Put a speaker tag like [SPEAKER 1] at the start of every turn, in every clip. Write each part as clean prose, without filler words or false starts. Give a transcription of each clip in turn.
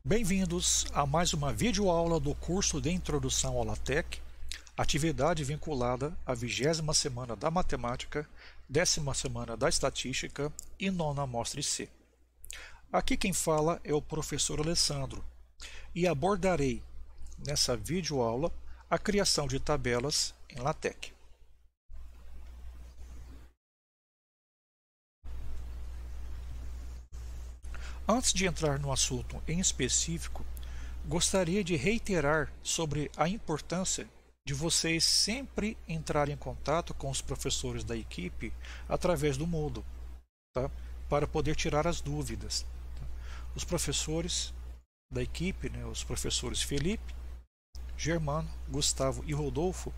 [SPEAKER 1] Bem-vindos a mais uma videoaula do curso de Introdução ao LaTeX, atividade vinculada à 20ª semana da Matemática, 10ª semana da Estatística e 9ª Amostra IC. Aqui quem fala é o professor Alessandro e abordarei nessa videoaula a criação de tabelas em LaTeX. Antes de entrar no assunto em específico, gostaria de reiterar sobre a importância de vocês sempre entrarem em contato com os professores da equipe através do Moodle, tá? Para poder tirar as dúvidas. Tá? Os professores da equipe, os professores Felipe, Germano, Gustavo e Rodolfo,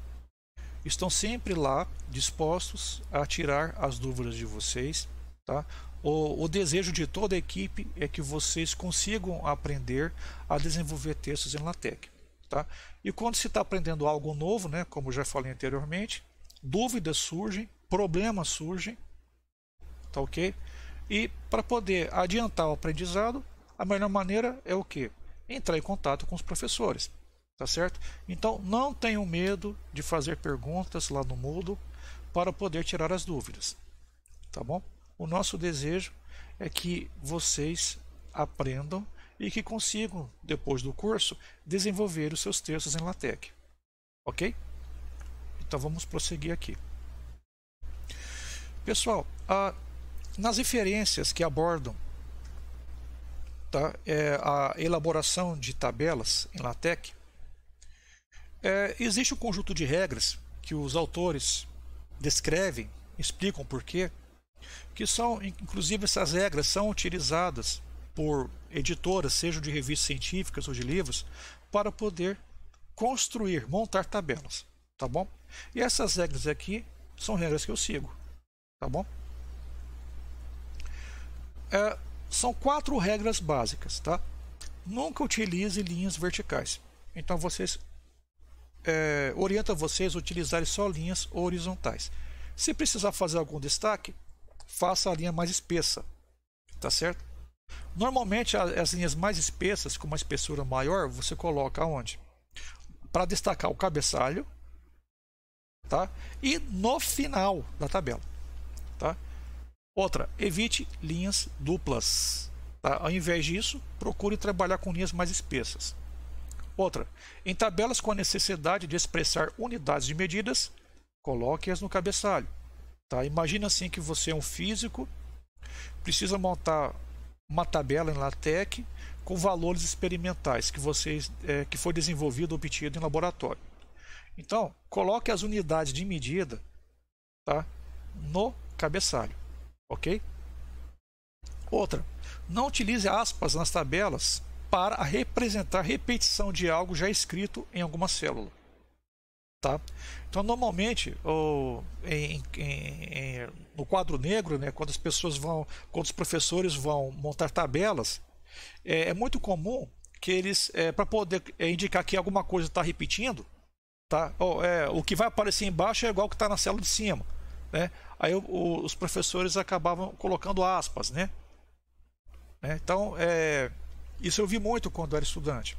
[SPEAKER 1] estão sempre lá dispostos a tirar as dúvidas de vocês. Tá? O desejo de toda a equipe é que vocês consigam aprender a desenvolver textos em LaTeX. Tá? E quando se está aprendendo algo novo, como já falei anteriormente, dúvidas surgem, problemas surgem, tá ok? E para poder adiantar o aprendizado, a melhor maneira é o quê? Entrar em contato com os professores, tá certo? Então não tenham medo de fazer perguntas lá no Moodle para poder tirar as dúvidas, tá bom? O nosso desejo é que vocês aprendam e que consigam, depois do curso, desenvolver os seus textos em LaTeX. Ok? Então vamos prosseguir aqui. Pessoal, nas referências que abordam a elaboração de tabelas em LaTeX, existe um conjunto de regras que os autores descrevem, explicam por quê, que são, inclusive essas regras são utilizadas por editoras, sejam de revistas científicas ou de livros, para poder construir, montar tabelas, tá bom? E essas regras aqui são regras que eu sigo, tá bom? São 4 regras básicas, tá? Nunca utilize linhas verticais. Então orienta vocês a utilizarem só linhas horizontais. Se precisar fazer algum destaque, faça a linha mais espessa, tá certo? Normalmente as linhas mais espessas, com uma espessura maior, você coloca onde? Para destacar o cabeçalho, tá? E no final da tabela, tá? Outra, evite linhas duplas, tá? Ao invés disso, procure trabalhar com linhas mais espessas. Outra, em tabelas com a necessidade de expressar unidades de medidas, coloque-as no cabeçalho. Tá? Imagina assim que você é um físico, precisa montar uma tabela em LaTeX com valores experimentais que foi desenvolvido ou obtido em laboratório. Então, coloque as unidades de medida, tá, no cabeçalho, ok? Outra, não utilize aspas nas tabelas para representar repetição de algo já escrito em alguma célula. Tá? Então, normalmente, no quadro negro, quando os professores vão montar tabelas, é muito comum que eles, para poder indicar que alguma coisa está repetindo, tá? O que vai aparecer embaixo é igual ao que está na célula de cima, né? Aí os professores acabavam colocando aspas, né? Então, isso eu vi muito quando era estudante.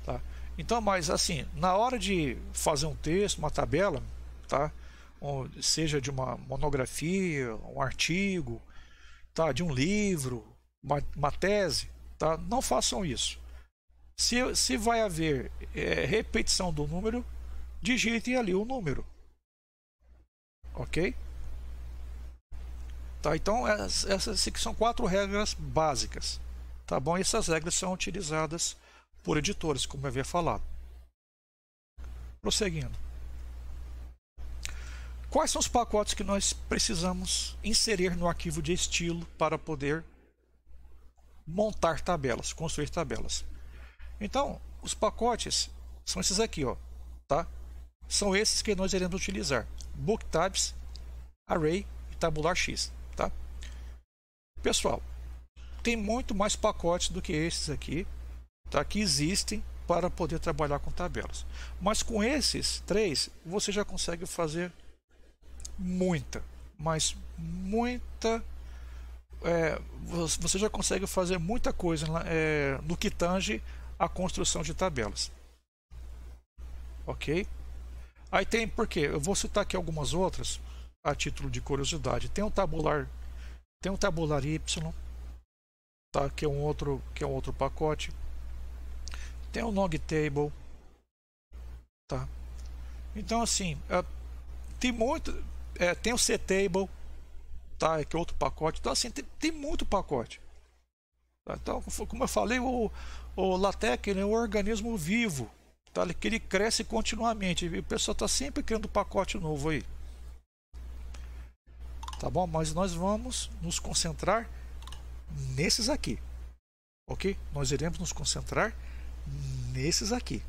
[SPEAKER 1] Tá? Então, mas assim, na hora de fazer um texto, uma tabela, tá? Seja de uma monografia, um artigo, tá? De um livro, uma tese, tá? Não façam isso. Se vai haver repetição do número, digitem ali o número. Ok? Tá? Então, essas aqui são 4 regras básicas. Tá bom? E essas regras são utilizadas por editores, como eu havia falado. Prosseguindo. Quais são os pacotes que nós precisamos inserir no arquivo de estilo para poder montar tabelas, construir tabelas? Então, os pacotes são esses aqui, ó, tá? São esses que nós iremos utilizar: BookTypes, Array e TabularX, tá? Pessoal, tem muito mais pacotes do que esses aqui, tá, que existem para poder trabalhar com tabelas. Mas com esses 3, você já consegue fazer muita você já consegue fazer muita coisa no que tange a construção de tabelas. Ok? Aí tem, por quê? Eu vou citar aqui algumas outras a título de curiosidade. Tem o tabular Y, tá? Que é um outro pacote. Tem o Longtable, tá? Então assim, tem muito, tem o Ctable, tá? Que é outro pacote. Então assim, tem muito pacote. Tá? Então, como eu falei, o LaTeX, né, é um organismo vivo, tá? Que ele cresce continuamente. E o pessoal está sempre criando pacote novo aí. Tá bom? Mas nós vamos nos concentrar nesses aqui. Ok? Nós iremos nos concentrar nesses aqui.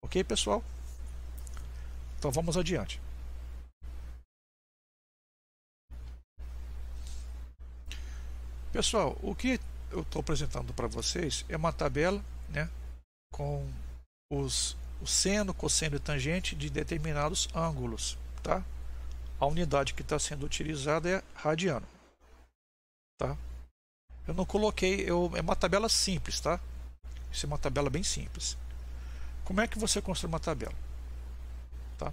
[SPEAKER 1] Ok, pessoal? Então vamos adiante. Pessoal, o que eu estou apresentando para vocês é uma tabela, né, com o seno, cosseno e tangente de determinados ângulos, tá? A unidade que está sendo utilizada é radiano, tá? Eu não coloquei, é uma tabela simples, tá? Isso é uma tabela bem simples. Como é que você constrói uma tabela? Tá?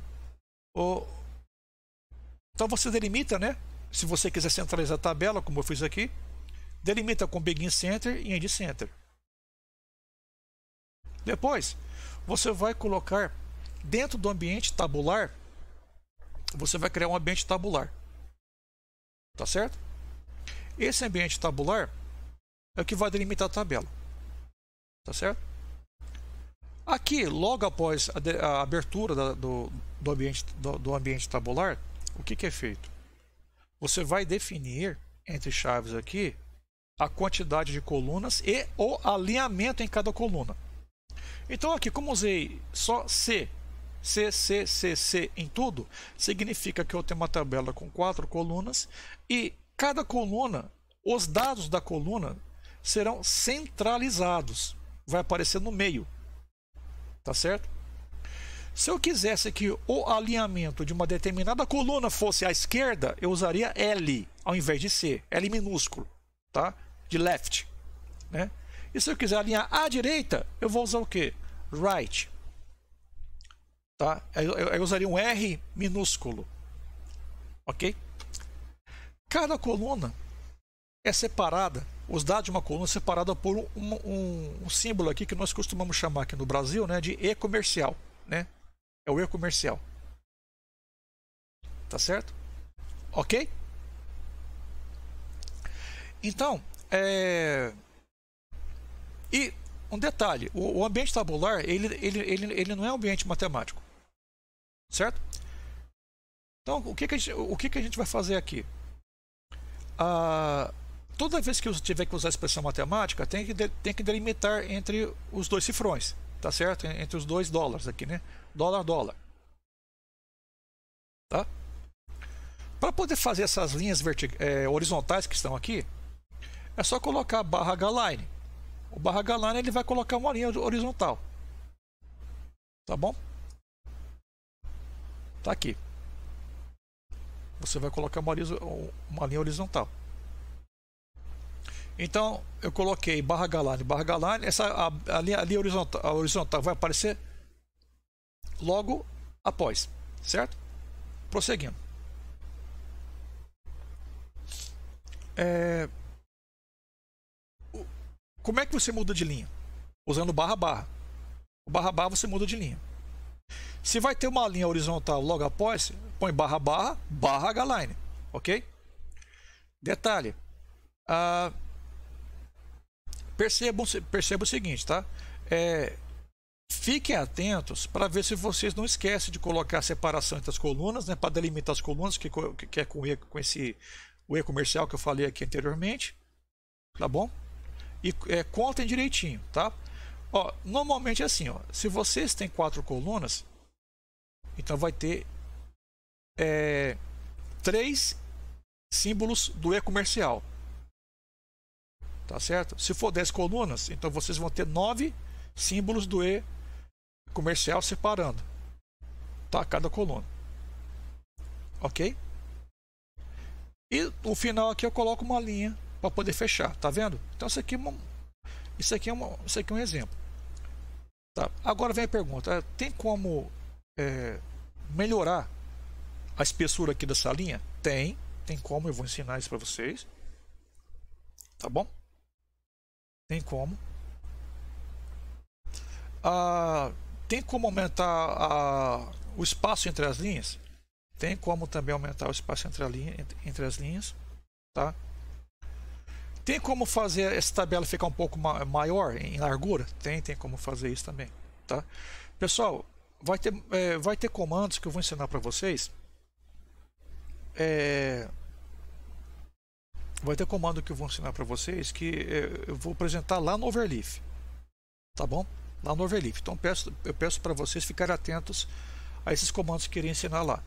[SPEAKER 1] Então você delimita, né? Se você quiser centralizar a tabela, como eu fiz aqui, delimita com begin center e end center. Depois, você vai colocar dentro do ambiente tabular, você vai criar um ambiente tabular. Tá certo? Esse ambiente tabular é o que vai delimitar a tabela. Tá certo? Aqui, logo após a abertura do ambiente tabular, o que é feito? Você vai definir, entre chaves aqui, a quantidade de colunas e o alinhamento em cada coluna. Então aqui, como usei só C em tudo, significa que eu tenho uma tabela com 4 colunas e cada coluna, os dados da coluna serão centralizados. Vai aparecer no meio. Tá certo? Se eu quisesse que o alinhamento de uma determinada coluna fosse à esquerda, eu usaria L ao invés de C, L minúsculo, tá? De left, né? E se eu quiser alinhar à direita, eu vou usar o quê? Right, tá? Eu usaria um R minúsculo, ok? Cada coluna é separada, os dados de uma coluna é separada por um símbolo aqui que nós costumamos chamar aqui no Brasil, né, de E comercial, né? É o E comercial. Tá certo? Ok? Então, e um detalhe, o ambiente tabular, ele não é um ambiente matemático. Certo? Então, o que a gente vai fazer aqui? Toda vez que eu tiver que usar a expressão matemática, tem que delimitar entre os dois cifrões, tá certo? Entre os dois dólares aqui, né? Dólar, dólar. Tá? Para poder fazer essas linhas horizontais que estão aqui, é só colocar barra H-line. O barra H-line ele vai colocar uma linha horizontal. Tá bom? Tá aqui. Você vai colocar uma linha horizontal. Então, eu coloquei barra H-line, a linha horizontal vai aparecer logo após, certo? Prosseguindo. Como é que você muda de linha? Usando barra. O barra você muda de linha. Se vai ter uma linha horizontal logo após, põe barra H-line, ok? Detalhe. Perceba o seguinte, tá? Fiquem atentos para ver se vocês não esquecem de colocar a separação entre as colunas, né? Para delimitar as colunas, que é com o E comercial que eu falei aqui anteriormente, tá bom? E contem direitinho, tá? Ó, normalmente é assim, ó, se vocês têm 4 colunas, então vai ter 3 símbolos do E comercial. Tá certo? Se for 10 colunas, então vocês vão ter 9 símbolos do E comercial separando, tá? Cada coluna. Ok? E no final aqui eu coloco uma linha para poder fechar, tá vendo? Então isso aqui é um exemplo. Tá? Agora vem a pergunta: tem como melhorar a espessura aqui dessa linha? Tem como, eu vou ensinar isso para vocês. Tá bom? Tem como. Tem como aumentar o espaço entre as linhas? Tem como também aumentar o espaço entre as linhas. Tá? Tem como fazer essa tabela ficar um pouco maior em largura? Tem como fazer isso também. Tá? Pessoal, vai ter comandos que eu vou ensinar para vocês. Vai ter comando que eu vou ensinar para vocês que eu vou apresentar lá no Overleaf. Tá bom? Lá no Overleaf. Então eu peço para vocês ficarem atentos a esses comandos que eu queria ensinar lá.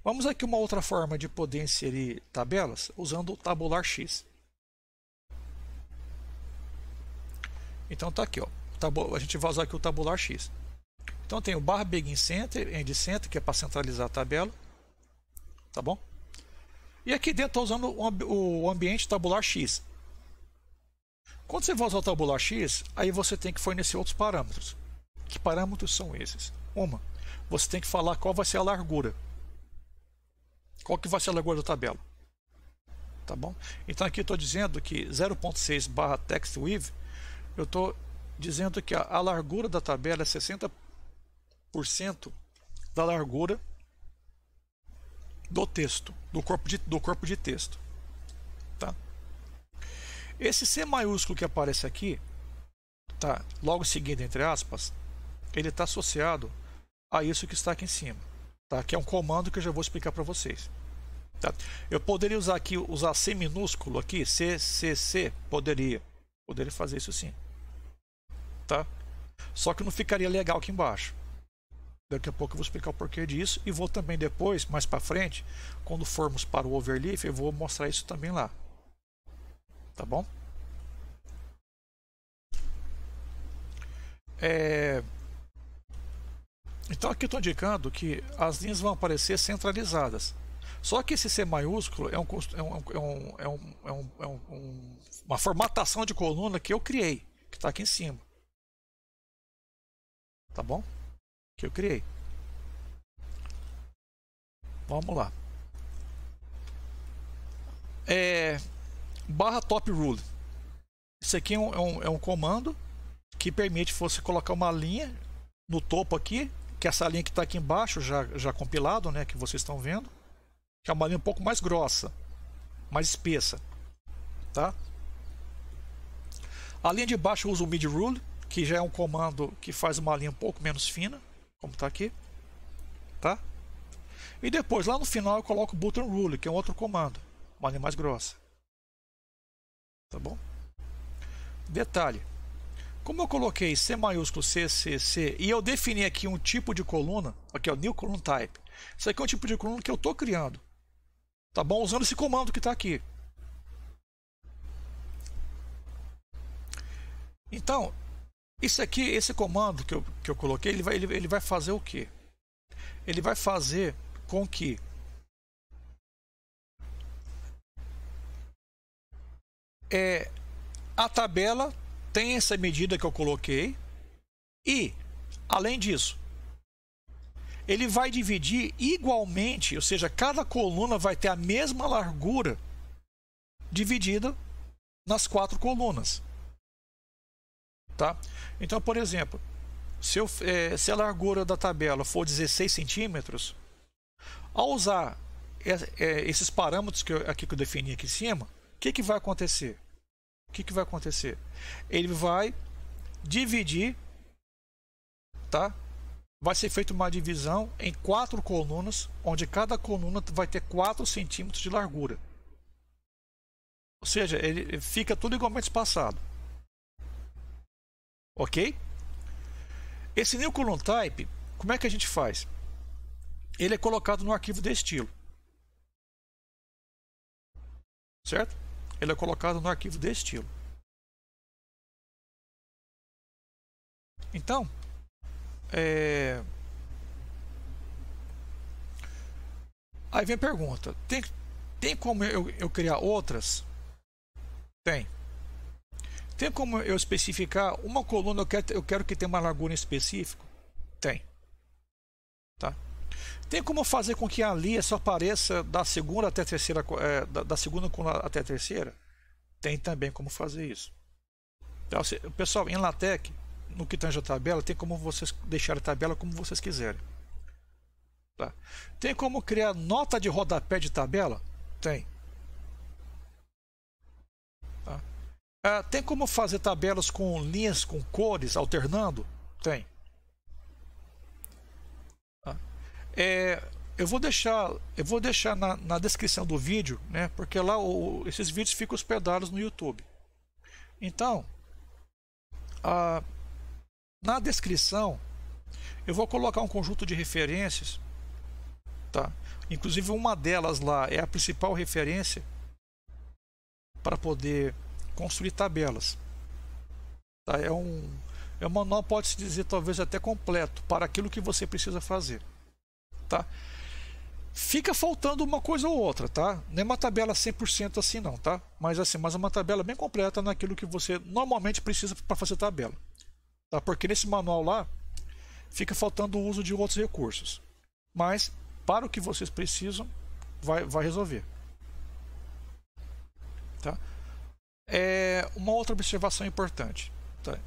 [SPEAKER 1] Vamos aqui uma outra forma de poder inserir tabelas usando o tabular X. Então tá aqui, ó. A gente vai usar aqui o tabular X. Então tem o barra begin center, end center, que é para centralizar a tabela. Tá bom? E aqui dentro estou usando o ambiente tabular X. Quando você vai usar o tabular X, aí você tem que fornecer outros parâmetros. Que parâmetros são esses? Você tem que falar qual vai ser a largura. Qual que vai ser a largura da tabela. Tá bom? Então aqui eu estou dizendo que 0.6 barra text width, eu estou dizendo que a largura da tabela é 60% da largura do texto, do corpo de texto. Tá? Esse C maiúsculo que aparece aqui, tá, logo seguido entre aspas, ele está associado a isso que está aqui em cima, tá? Que é um comando que eu já vou explicar para vocês. Tá? Eu poderia usar C minúsculo aqui, C, poderia fazer isso sim. Tá? Só que não ficaria legal aqui embaixo. Daqui a pouco eu vou explicar o porquê disso e vou também depois, mais para frente, quando formos para o Overleaf, eu vou mostrar isso também lá. Tá bom? Então aqui eu estou indicando que as linhas vão aparecer centralizadas. Só que esse C maiúsculo é uma formatação de coluna que eu criei, que está aqui em cima. Tá bom? Que eu criei. Vamos lá. Barra top rule. Isso aqui é um comando que permite você colocar uma linha no topo aqui, que é essa linha que está aqui embaixo, já compilado, né, que vocês estão vendo, que é uma linha um pouco mais grossa, mais espessa. Tá? A linha de baixo eu uso o mid rule, que já é um comando que faz uma linha um pouco menos fina, como está aqui, tá? E depois lá no final eu coloco o button rule, que é um outro comando, uma linha mais grossa, tá bom? Detalhe: como eu coloquei C maiúsculo C e eu defini aqui um tipo de coluna, aqui é o new column type. Isso aqui é um tipo de coluna que eu estou criando, tá bom? Usando esse comando que está aqui. Então isso aqui, esse comando que eu coloquei, ele vai fazer o quê? Ele vai fazer com que a tabela tenha essa medida que eu coloquei e, além disso, ele vai dividir igualmente, ou seja, cada coluna vai ter a mesma largura dividida nas 4 colunas. Tá? Então, por exemplo, se a largura da tabela for 16 centímetros, ao usar esses parâmetros que eu defini aqui em cima, o que vai acontecer? Ele vai dividir, tá? Vai ser feita uma divisão em 4 colunas, onde cada coluna vai ter 4 centímetros de largura. Ou seja, ele fica tudo igualmente espaçado. Ok? Esse new column type, como é que a gente faz? Ele é colocado no arquivo de estilo. Certo? Ele é colocado no arquivo de estilo. Então, aí vem a pergunta: tem como eu criar outras Tem. Tem como eu especificar uma coluna, eu quero que tenha uma largura em específico? Tem. Tá? Tem como fazer com que a linha só apareça da segunda até a terceira, da segunda coluna até a terceira? Tem também como fazer isso. Então, pessoal, em LaTeX, no que tange a tabela, tem como vocês deixar a tabela como vocês quiserem. Tá? Tem como criar nota de rodapé de tabela? Tem. Tá? Tem como fazer tabelas com linhas com cores alternando? Tem. Tá? Eu vou deixar na descrição do vídeo, né? Porque lá esses vídeos ficam hospedados no YouTube. Então, na descrição eu vou colocar um conjunto de referências, tá? Inclusive uma delas lá é a principal referência para poder construir tabelas. Tá? É um manual, pode-se dizer, talvez até completo para aquilo que você precisa fazer. Tá? Fica faltando uma coisa ou outra, tá? Não é uma tabela 100% assim não, tá? Mas assim, é uma tabela bem completa naquilo que você normalmente precisa para fazer tabela. Tá? Porque nesse manual lá fica faltando o uso de outros recursos. Mas para o que vocês precisam, vai resolver. Tá? Uma outra observação importante. Tá?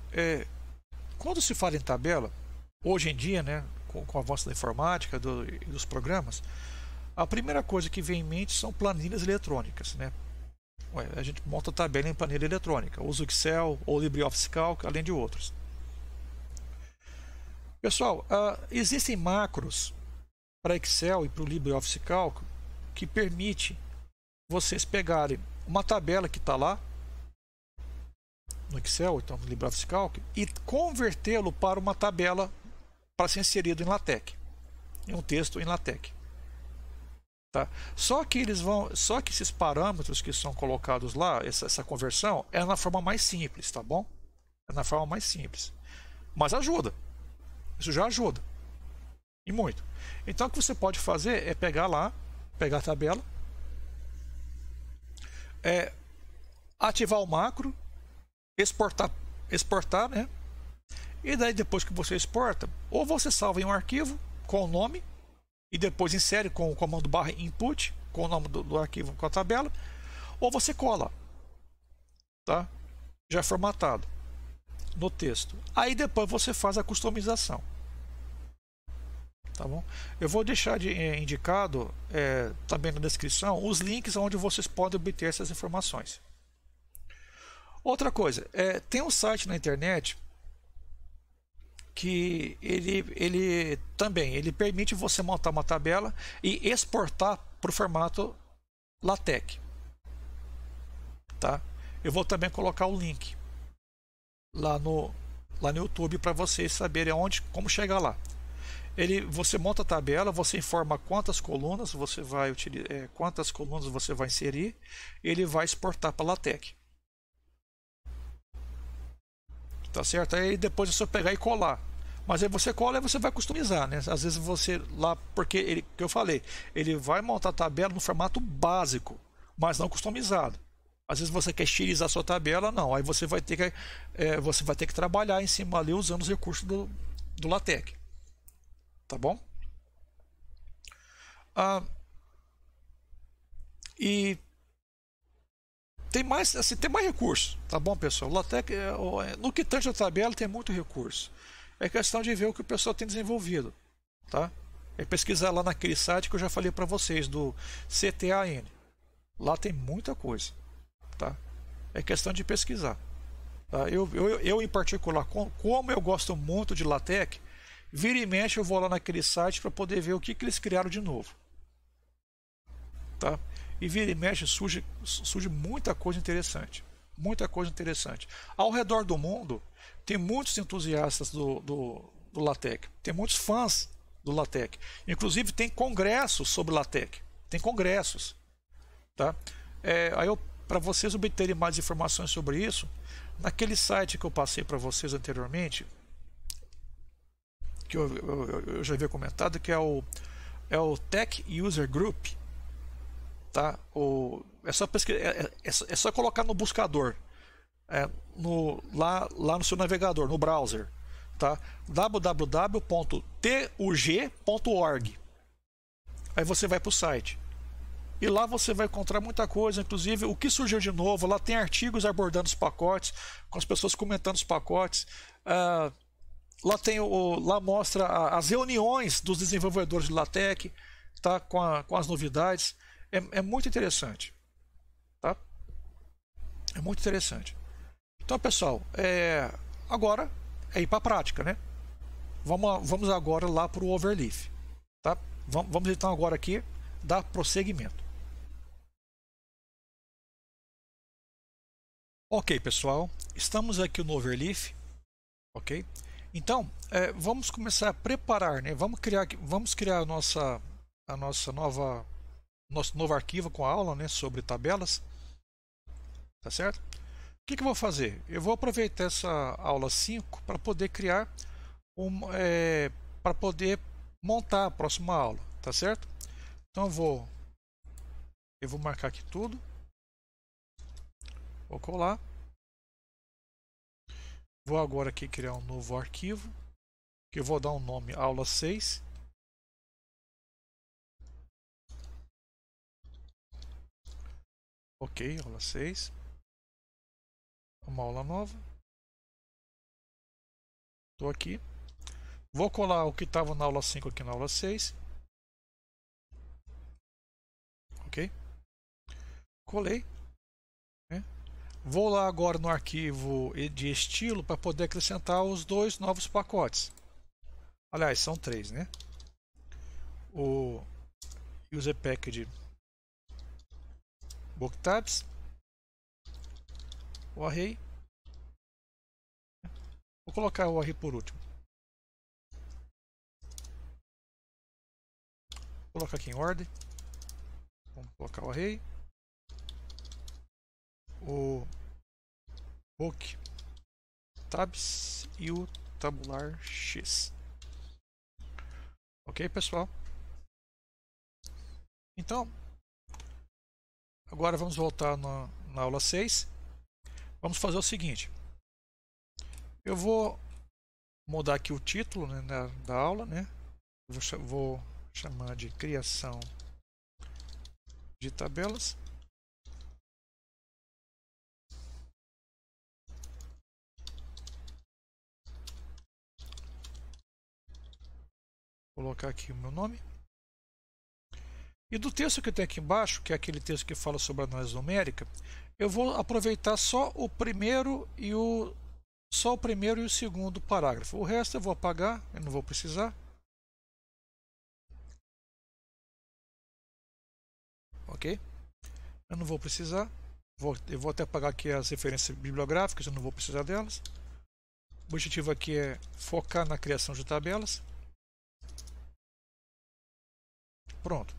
[SPEAKER 1] Quando se fala em tabela, hoje em dia, né, com o avanço da informática e dos programas, a primeira coisa que vem em mente são planilhas eletrônicas. Né? A gente monta tabela em planilha eletrônica, usa o Excel ou LibreOffice Calc, além de outros. Pessoal, existem macros para Excel e para o LibreOffice Calc que permite vocês pegarem uma tabela que está lá no Excel, então no LibreOffice Calc, e convertê-lo para uma tabela para ser inserido em LaTeX, em um texto em LaTeX. Tá? Só que esses parâmetros que são colocados lá, essa conversão, é na forma mais simples, tá bom? É na forma mais simples. Mas ajuda. Isso já ajuda. E muito. Então o que você pode fazer é pegar a tabela, ativar o macro, exportar, né? E daí depois que você exporta, ou você salva em um arquivo com o nome e depois insere com o comando /input com o nome do arquivo com a tabela, ou você cola, tá? Já formatado no texto. Aí depois você faz a customização. Tá bom? Eu vou deixar indicado também na descrição os links onde vocês podem obter essas informações. Outra coisa, tem um site na internet que ele permite você montar uma tabela e exportar para o formato LaTeX. Tá? Eu vou também colocar o link lá no YouTube para vocês saberem como chegar lá. Você monta a tabela, você informa quantas colunas você vai inserir, ele vai exportar para LaTeX. Tá certo? Aí depois é só pegar e colar. Mas aí você cola e você vai customizar, né? Às vezes você lá, porque que eu falei, ele vai montar a tabela no formato básico, mas não customizado. Às vezes você quer estilizar a sua tabela, não. Aí você vai ter que trabalhar em cima ali usando os recursos do LaTeX. Tá bom? E tem mais recursos, tá bom, pessoal? LaTeX, no que tange a tabela, tem muito recurso. É questão de ver o que o pessoal tem desenvolvido, tá? É pesquisar lá naquele site que eu já falei para vocês, do CTAN. Lá tem muita coisa, tá? É questão de pesquisar. Tá? Eu em particular, como eu gosto muito de LaTeX, vira e mexe eu vou lá naquele site para poder ver o que eles criaram de novo. Tá? E vira e mexe surge muita coisa interessante. Muita coisa interessante. Ao redor do mundo, tem muitos entusiastas do LaTeX. Tem muitos fãs do LaTeX. Inclusive tem congressos sobre LaTeX. Tem congressos. Tá? Para vocês obterem mais informações sobre isso, naquele site que eu passei para vocês anteriormente, que eu já havia comentado, que é o Tech User Group, tá? É só pesquisar, é só colocar no buscador, lá no seu navegador, no browser, tá? www.tug.org. Aí você vai para o site. E lá você vai encontrar muita coisa, inclusive o que surgiu de novo. Lá tem artigos abordando os pacotes, com as pessoas comentando os pacotes. Lá mostra as reuniões dos desenvolvedores de LaTeX, tá? Com as novidades. É muito interessante, tá? É muito interessante. Então, pessoal, agora é ir para a prática, né? Vamos agora lá para o Overleaf, tá? Vamos então agora aqui dar prosseguimento. Ok, pessoal, estamos aqui no Overleaf, ok? Então, vamos começar a preparar, né? Vamos criar nosso novo arquivo com a aula, né, sobre tabelas, tá certo? O que eu vou fazer? Eu vou aproveitar essa aula 5 para poder criar para poder montar a próxima aula, tá certo? Então eu vou marcar aqui tudo, vou colar, vou agora aqui criar um novo arquivo, que eu vou dar um nome aula 6. Ok, aula 6. Uma aula nova. Estou aqui. Vou colar o que estava na aula 5 aqui na aula 6. Ok? Colei. Né? Vou lá agora no arquivo de estilo para poder acrescentar os dois novos pacotes. Aliás, são 3, né? O user package booktabs, o array. Vou colocar o array por último. Vou colocar aqui em ordem. Vamos colocar o array. O book tabs e o tabular x. Ok, pessoal? Então, agora vamos voltar na aula 6. Vamos fazer o seguinte. Eu vou mudar aqui o título, né, da aula, né? Vou chamar de criação de tabelas. Vou colocar aqui o meu nome. E do texto que tem aqui embaixo, que é aquele texto que fala sobre análise numérica, eu vou aproveitar só o primeiro e o segundo parágrafo. O resto eu vou apagar, eu não vou precisar. Ok? Eu não vou precisar. Eu vou até apagar aqui as referências bibliográficas, eu não vou precisar delas. O objetivo aqui é focar na criação de tabelas. Pronto.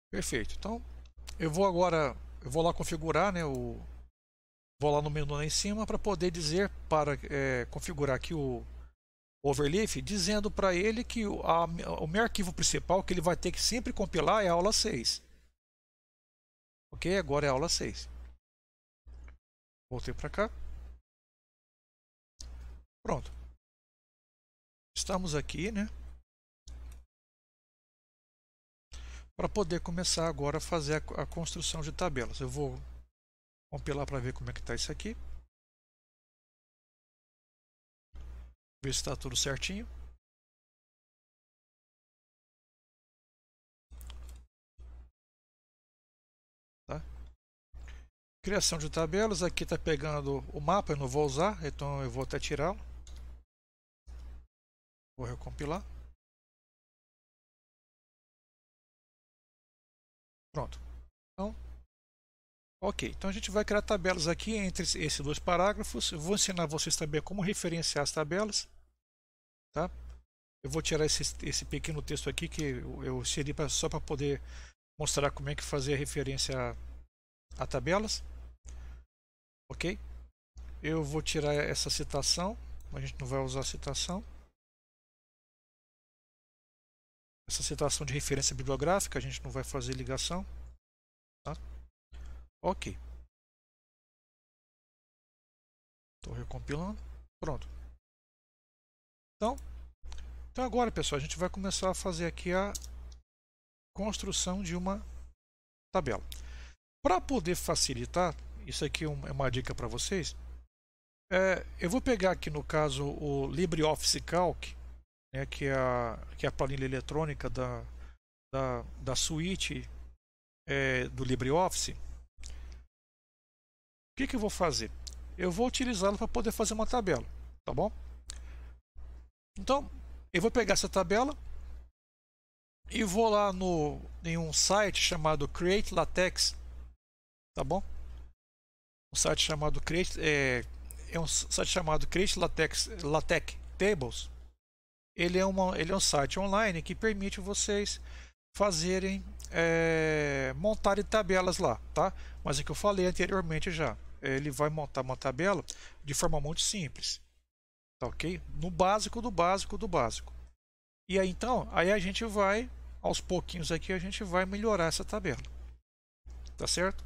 [SPEAKER 1] Perfeito. Então, eu vou lá configurar, né, vou lá no menu lá em cima para poder dizer, para configurar aqui o Overleaf, dizendo para ele que o meu arquivo principal que ele vai ter que sempre compilar é a aula 6. Ok? Agora é a aula 6. Voltei para cá. Pronto. Estamos aqui, né? Para poder começar agora a fazer a construção de tabelas. Eu vou compilar para ver como é que está isso aqui. Ver se está tudo certinho. Tá? Criação de tabelas. Aqui está pegando o mapa, eu não vou usar, então eu vou até tirá-lo. Vou recompilar. Pronto. Então, ok. Então a gente vai criar tabelas aqui entre esses dois parágrafos. Eu vou ensinar vocês também como referenciar as tabelas. Tá? Eu vou tirar esse pequeno texto aqui que eu inseri só para poder mostrar como é que fazer a referência a tabelas. Ok? Eu vou tirar essa citação A gente não vai usar citação. Essa citação de referência bibliográfica, a gente não vai fazer ligação. Tá? Ok. Estou recompilando. Pronto. Então agora, pessoal, a gente vai começar a fazer aqui a construção de uma tabela. Para poder facilitar, isso aqui é uma dica para vocês. Eu vou pegar aqui no caso o LibreOffice Calc, né, que é a planilha eletrônica da suíte do LibreOffice. O que eu vou fazer? Eu vou utilizá-lo para poder fazer uma tabela, tá bom? Então, eu vou pegar essa tabela e vou lá em um site chamado Create LaTeX, tá bom? Um site chamado Create LaTeX Tables. Ele é um site online que permite vocês fazerem montarem tabelas lá, tá? Mas é que eu falei anteriormente já. Ele vai montar uma tabela de forma muito simples, tá ok? No básico do básico do básico. E aí então, a gente vai aos pouquinhos aqui a gente vai melhorar essa tabela, tá certo?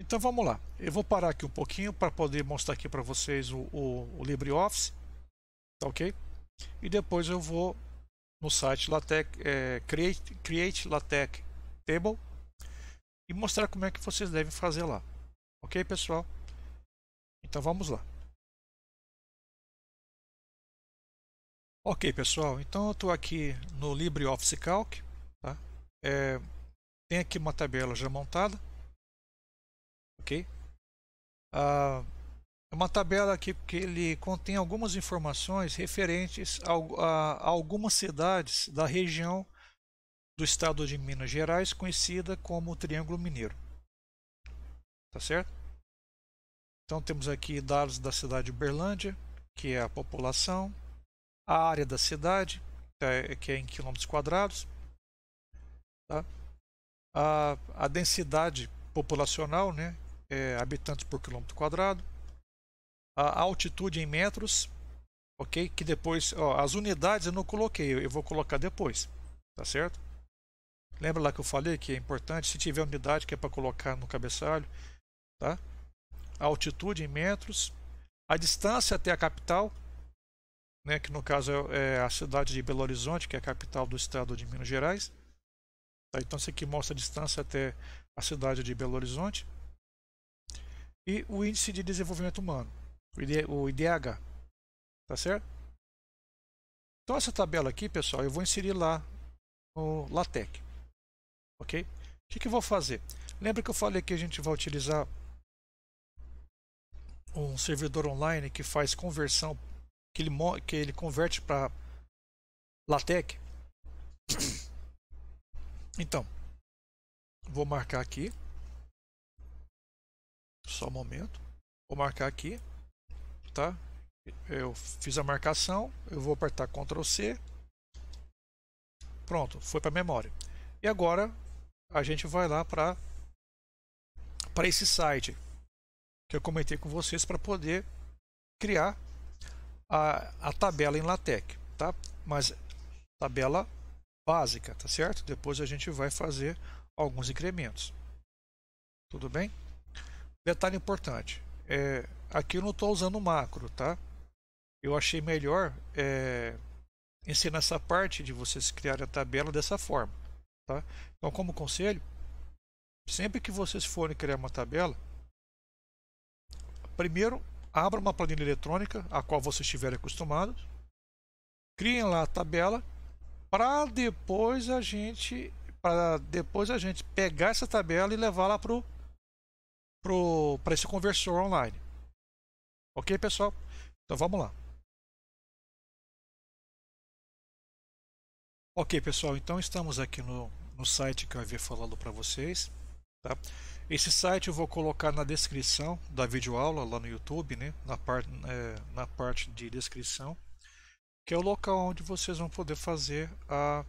[SPEAKER 1] Então vamos lá. Eu vou parar aqui um pouquinho para poder mostrar aqui para vocês o LibreOffice, tá ok? E depois eu vou no site LaTeX, Create LaTeX Table e mostrar como é que vocês devem fazer lá. Ok, pessoal? Então vamos lá. Ok, pessoal. Então eu estou aqui no LibreOffice Calc. Tá? Tem aqui uma tabela já montada. Ok? É uma tabela aqui que ele contém algumas informações referentes a algumas cidades da região do estado de Minas Gerais, conhecida como Triângulo Mineiro. Tá certo? Então temos aqui dados da cidade de Uberlândia, que é a população, a área da cidade, que é em quilômetros quadrados, tá? A densidade populacional, né, habitantes por quilômetro quadrado, a altitude em metros, ok? Que depois, as unidades eu não coloquei, eu vou colocar depois, tá certo? Lembra lá que eu falei que é importante, se tiver unidade que é para colocar no cabeçalho, tá? A altitude em metros, a distância até a capital, né, que no caso é a cidade de Belo Horizonte, que é a capital do estado de Minas Gerais. Tá? Então isso aqui mostra a distância até a cidade de Belo Horizonte. E o índice de desenvolvimento humano, o IDH, tá certo? Então essa tabela aqui, pessoal, eu vou inserir lá no LaTeX, ok? O que eu vou fazer? Lembra que eu falei que a gente vai utilizar um servidor online que faz conversão, que ele converte para LaTeX? Então, vou marcar aqui, só um momento, vou marcar aqui, tá? Eu fiz a marcação, eu vou apertar Ctrl C, pronto, foi para a memória. E agora a gente vai lá para esse site que eu comentei com vocês para poder criar a tabela em LaTeX, tá? Mas tabela básica, tá certo? Depois a gente vai fazer alguns incrementos. Tudo bem? Detalhe importante, aqui eu não estou usando macro, tá? Eu achei melhor ensinar essa parte de vocês criarem a tabela dessa forma, tá? Então, como conselho, sempre que vocês forem criar uma tabela, primeiro abra uma planilha eletrônica a qual vocês estiverem acostumados, criem lá a tabela para depois a gente pegar essa tabela e levar lá para esse conversor online. Ok, pessoal? Então vamos lá. Ok, pessoal, então estamos aqui no site que eu havia falado para vocês, tá? Esse site eu vou colocar na descrição da videoaula lá no YouTube, né? Na parte de descrição, que é o local onde vocês vão poder fazer a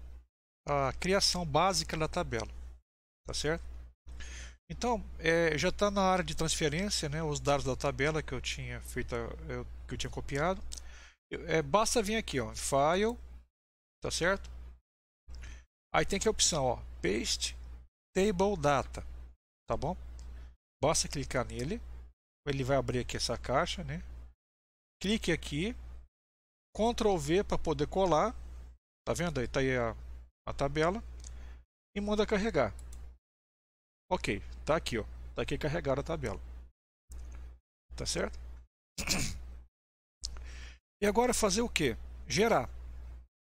[SPEAKER 1] criação básica da tabela, tá certo? Então, já está na área de transferência, né? Os dados da tabela que eu tinha feito, que eu tinha copiado. Basta vir aqui, ó, File, tá certo? Aí tem aqui a opção, ó, Paste Table Data, tá bom? Basta clicar nele, ele vai abrir aqui essa caixa, né? Clique aqui, Ctrl V para poder colar, tá vendo? Aí tá aí a tabela e manda carregar. Ok, tá aqui, ó, tá aqui carregar a tabela, tá certo? E agora fazer o que? Gerar.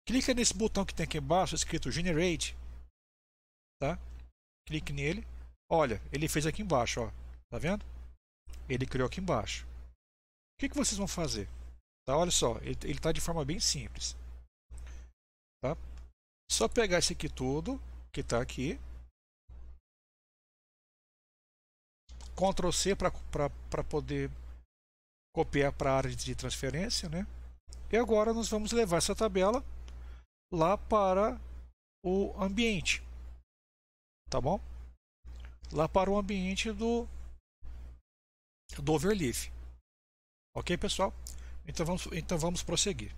[SPEAKER 1] Clica nesse botão que tem aqui embaixo escrito Generate, tá? Clique nele. Olha, ele fez aqui embaixo, ó. Tá vendo? Ele criou aqui embaixo. O que vocês vão fazer? Tá? Olha só, ele está de forma bem simples. Tá? Só pegar esse aqui tudo, que está aqui. Ctrl C para poder copiar para a área de transferência, né? E agora nós vamos levar essa tabela lá para o ambiente, tá bom? Lá para o ambiente do Overleaf. Ok, pessoal? Então vamos prosseguir.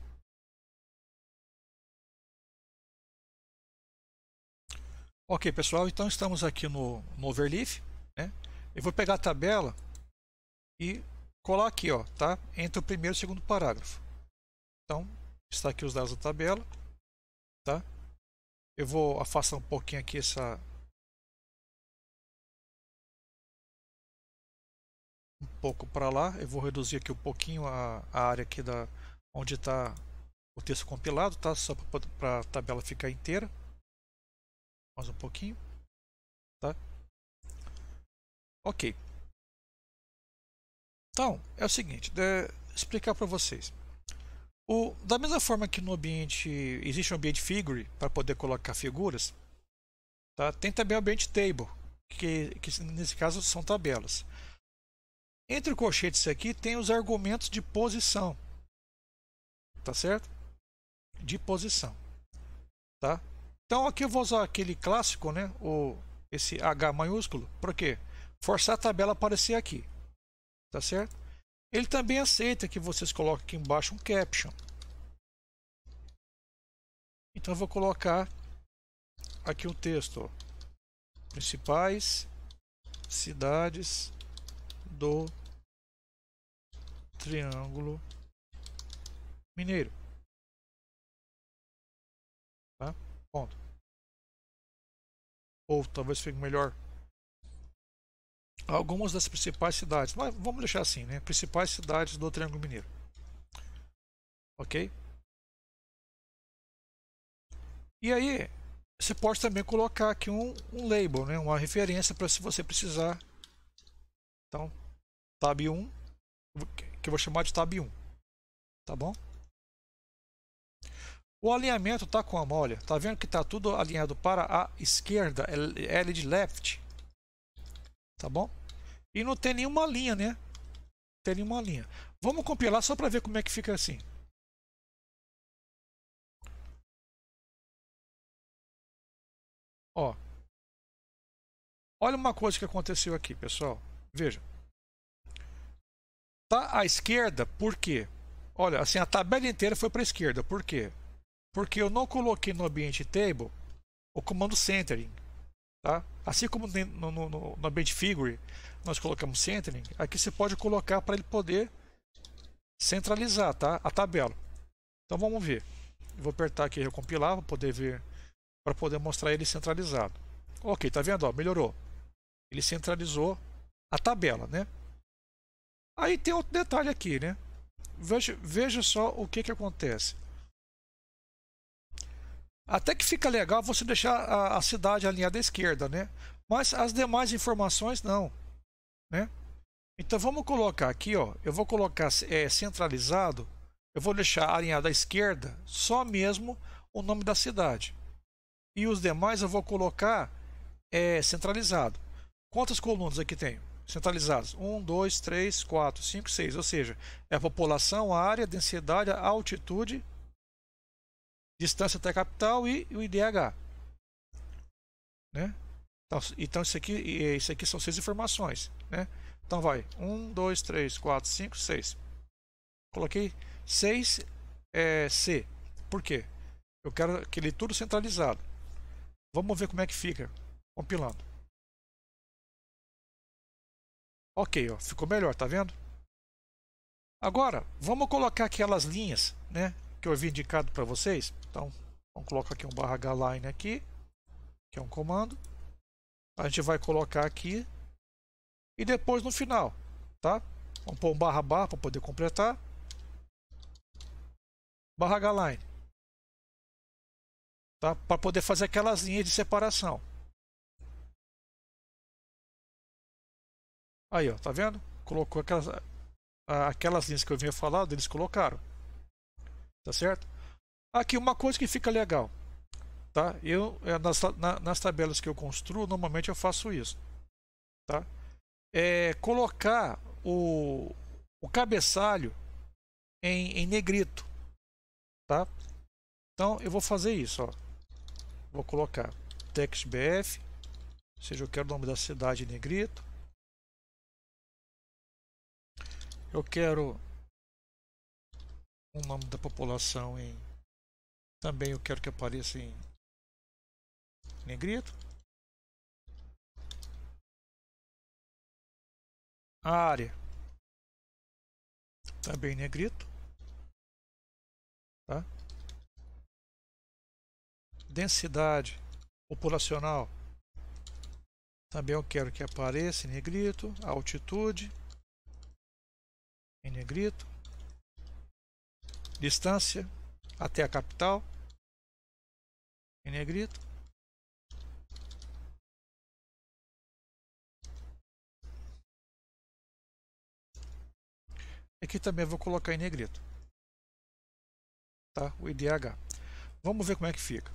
[SPEAKER 1] Ok, pessoal, então estamos aqui no Overleaf, né? Eu vou pegar a tabela e colar aqui, ó, tá? Entre o primeiro e o segundo parágrafo. Então, está aqui os dados da tabela, tá? Eu vou afastar um pouquinho aqui um pouco para lá. Eu vou reduzir aqui um pouquinho a área aqui onde está o texto compilado, tá? Só para a tabela ficar inteira. Mais um pouquinho, tá? Ok. Então, é o seguinte, explicar para vocês. Da mesma forma que no ambiente existe um ambiente figure para poder colocar figuras, tá? Tem também o ambiente table, que nesse caso são tabelas. Entre colchetes aqui tem os argumentos de posição, tá certo? De posição, tá? Então aqui eu vou usar aquele clássico, né? Esse H maiúsculo, por quê? Forçar a tabela a aparecer aqui, tá certo? Ele também aceita que vocês coloquem aqui embaixo um caption. Então eu vou colocar aqui o texto, ó. Principais cidades do Triângulo Mineiro. Tá? Ponto. Ou talvez fique melhor. Algumas das principais cidades, mas vamos deixar assim, né? Principais cidades do Triângulo Mineiro. Ok? E aí, você pode também colocar aqui um label, né? Uma referência para se você precisar. Então, tab 1, que eu vou chamar de tab 1. Tá bom? O alinhamento tá como? Olha, tá vendo que tá tudo alinhado para a esquerda, L de left. Tá bom? E não tem nenhuma linha, né? Não tem nenhuma linha. Vamos compilar só para ver como é que fica assim. Ó. Olha uma coisa que aconteceu aqui, pessoal. Veja. Tá à esquerda, por quê? Olha, assim, a tabela inteira foi para a esquerda. Por quê? Porque eu não coloquei no ambiente table o comando centering. Tá? Assim como no ambiente figure nós colocamos centering, aqui você pode colocar para ele poder centralizar, tá? A tabela. Então vamos ver. Eu vou apertar aqui recompilar para poder ver, para poder mostrar ele centralizado. Ok, tá vendo? Ó, melhorou. Ele centralizou a tabela, né? Aí tem outro detalhe aqui, né? Veja só o que acontece. Até que fica legal você deixar a cidade alinhada à esquerda, né? Mas as demais informações não, né? Então vamos colocar aqui, ó. Eu vou colocar centralizado. Eu vou deixar alinhado à esquerda só mesmo o nome da cidade. E os demais eu vou colocar centralizado. Quantas colunas aqui tem? Centralizadas? 1, 2, 3, 4, 5, 6. Ou seja, é a população, a área, a densidade, a altitude, distância até a capital e o IDH. Né? Então isso aqui são 6 informações. Né? Então vai 1, 2, 3, 4, 5, 6. Coloquei 6C. Por quê? Eu quero aquele tudo centralizado. Vamos ver como é que fica compilando. Ok, ó, ficou melhor, tá vendo? Agora, vamos colocar aquelas linhas, né, que eu havia indicado para vocês. Então, vamos colocar aqui um /hline aqui, que é um comando. A gente vai colocar aqui e depois no final, tá? Vamos pôr um // para poder completar. /hline, tá? Para poder fazer aquelas linhas de separação. Aí, ó, tá vendo? Colocou aquelas linhas que eu vinha falando, eles colocaram. Tá certo? Aqui uma coisa que fica legal, tá? Nas tabelas que eu construo, normalmente eu faço isso, tá? É colocar o cabeçalho em negrito, tá? Então eu vou fazer isso, ó. Vou colocar textbf, ou seja, eu quero o nome da cidade em negrito. Eu quero o nome da população em... Também eu quero que apareça em negrito. A área também em negrito, tá? Densidade populacional também eu quero que apareça em negrito. A altitude em negrito. Distância até a capital em negrito. Aqui também vou colocar em negrito, tá? O IDH. Vamos ver como é que fica.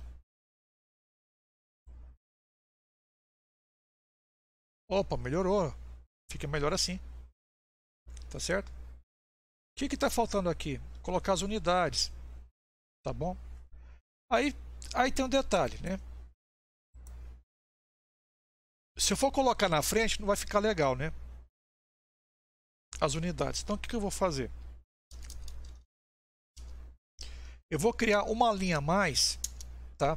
[SPEAKER 1] Opa, melhorou. Fica melhor assim. Tá certo? O que está faltando aqui? Colocar as unidades. Tá bom? Aí tem um detalhe, né? Se eu for colocar na frente, não vai ficar legal, né? As unidades. Então o que eu vou fazer? Eu vou criar uma linha a mais, tá?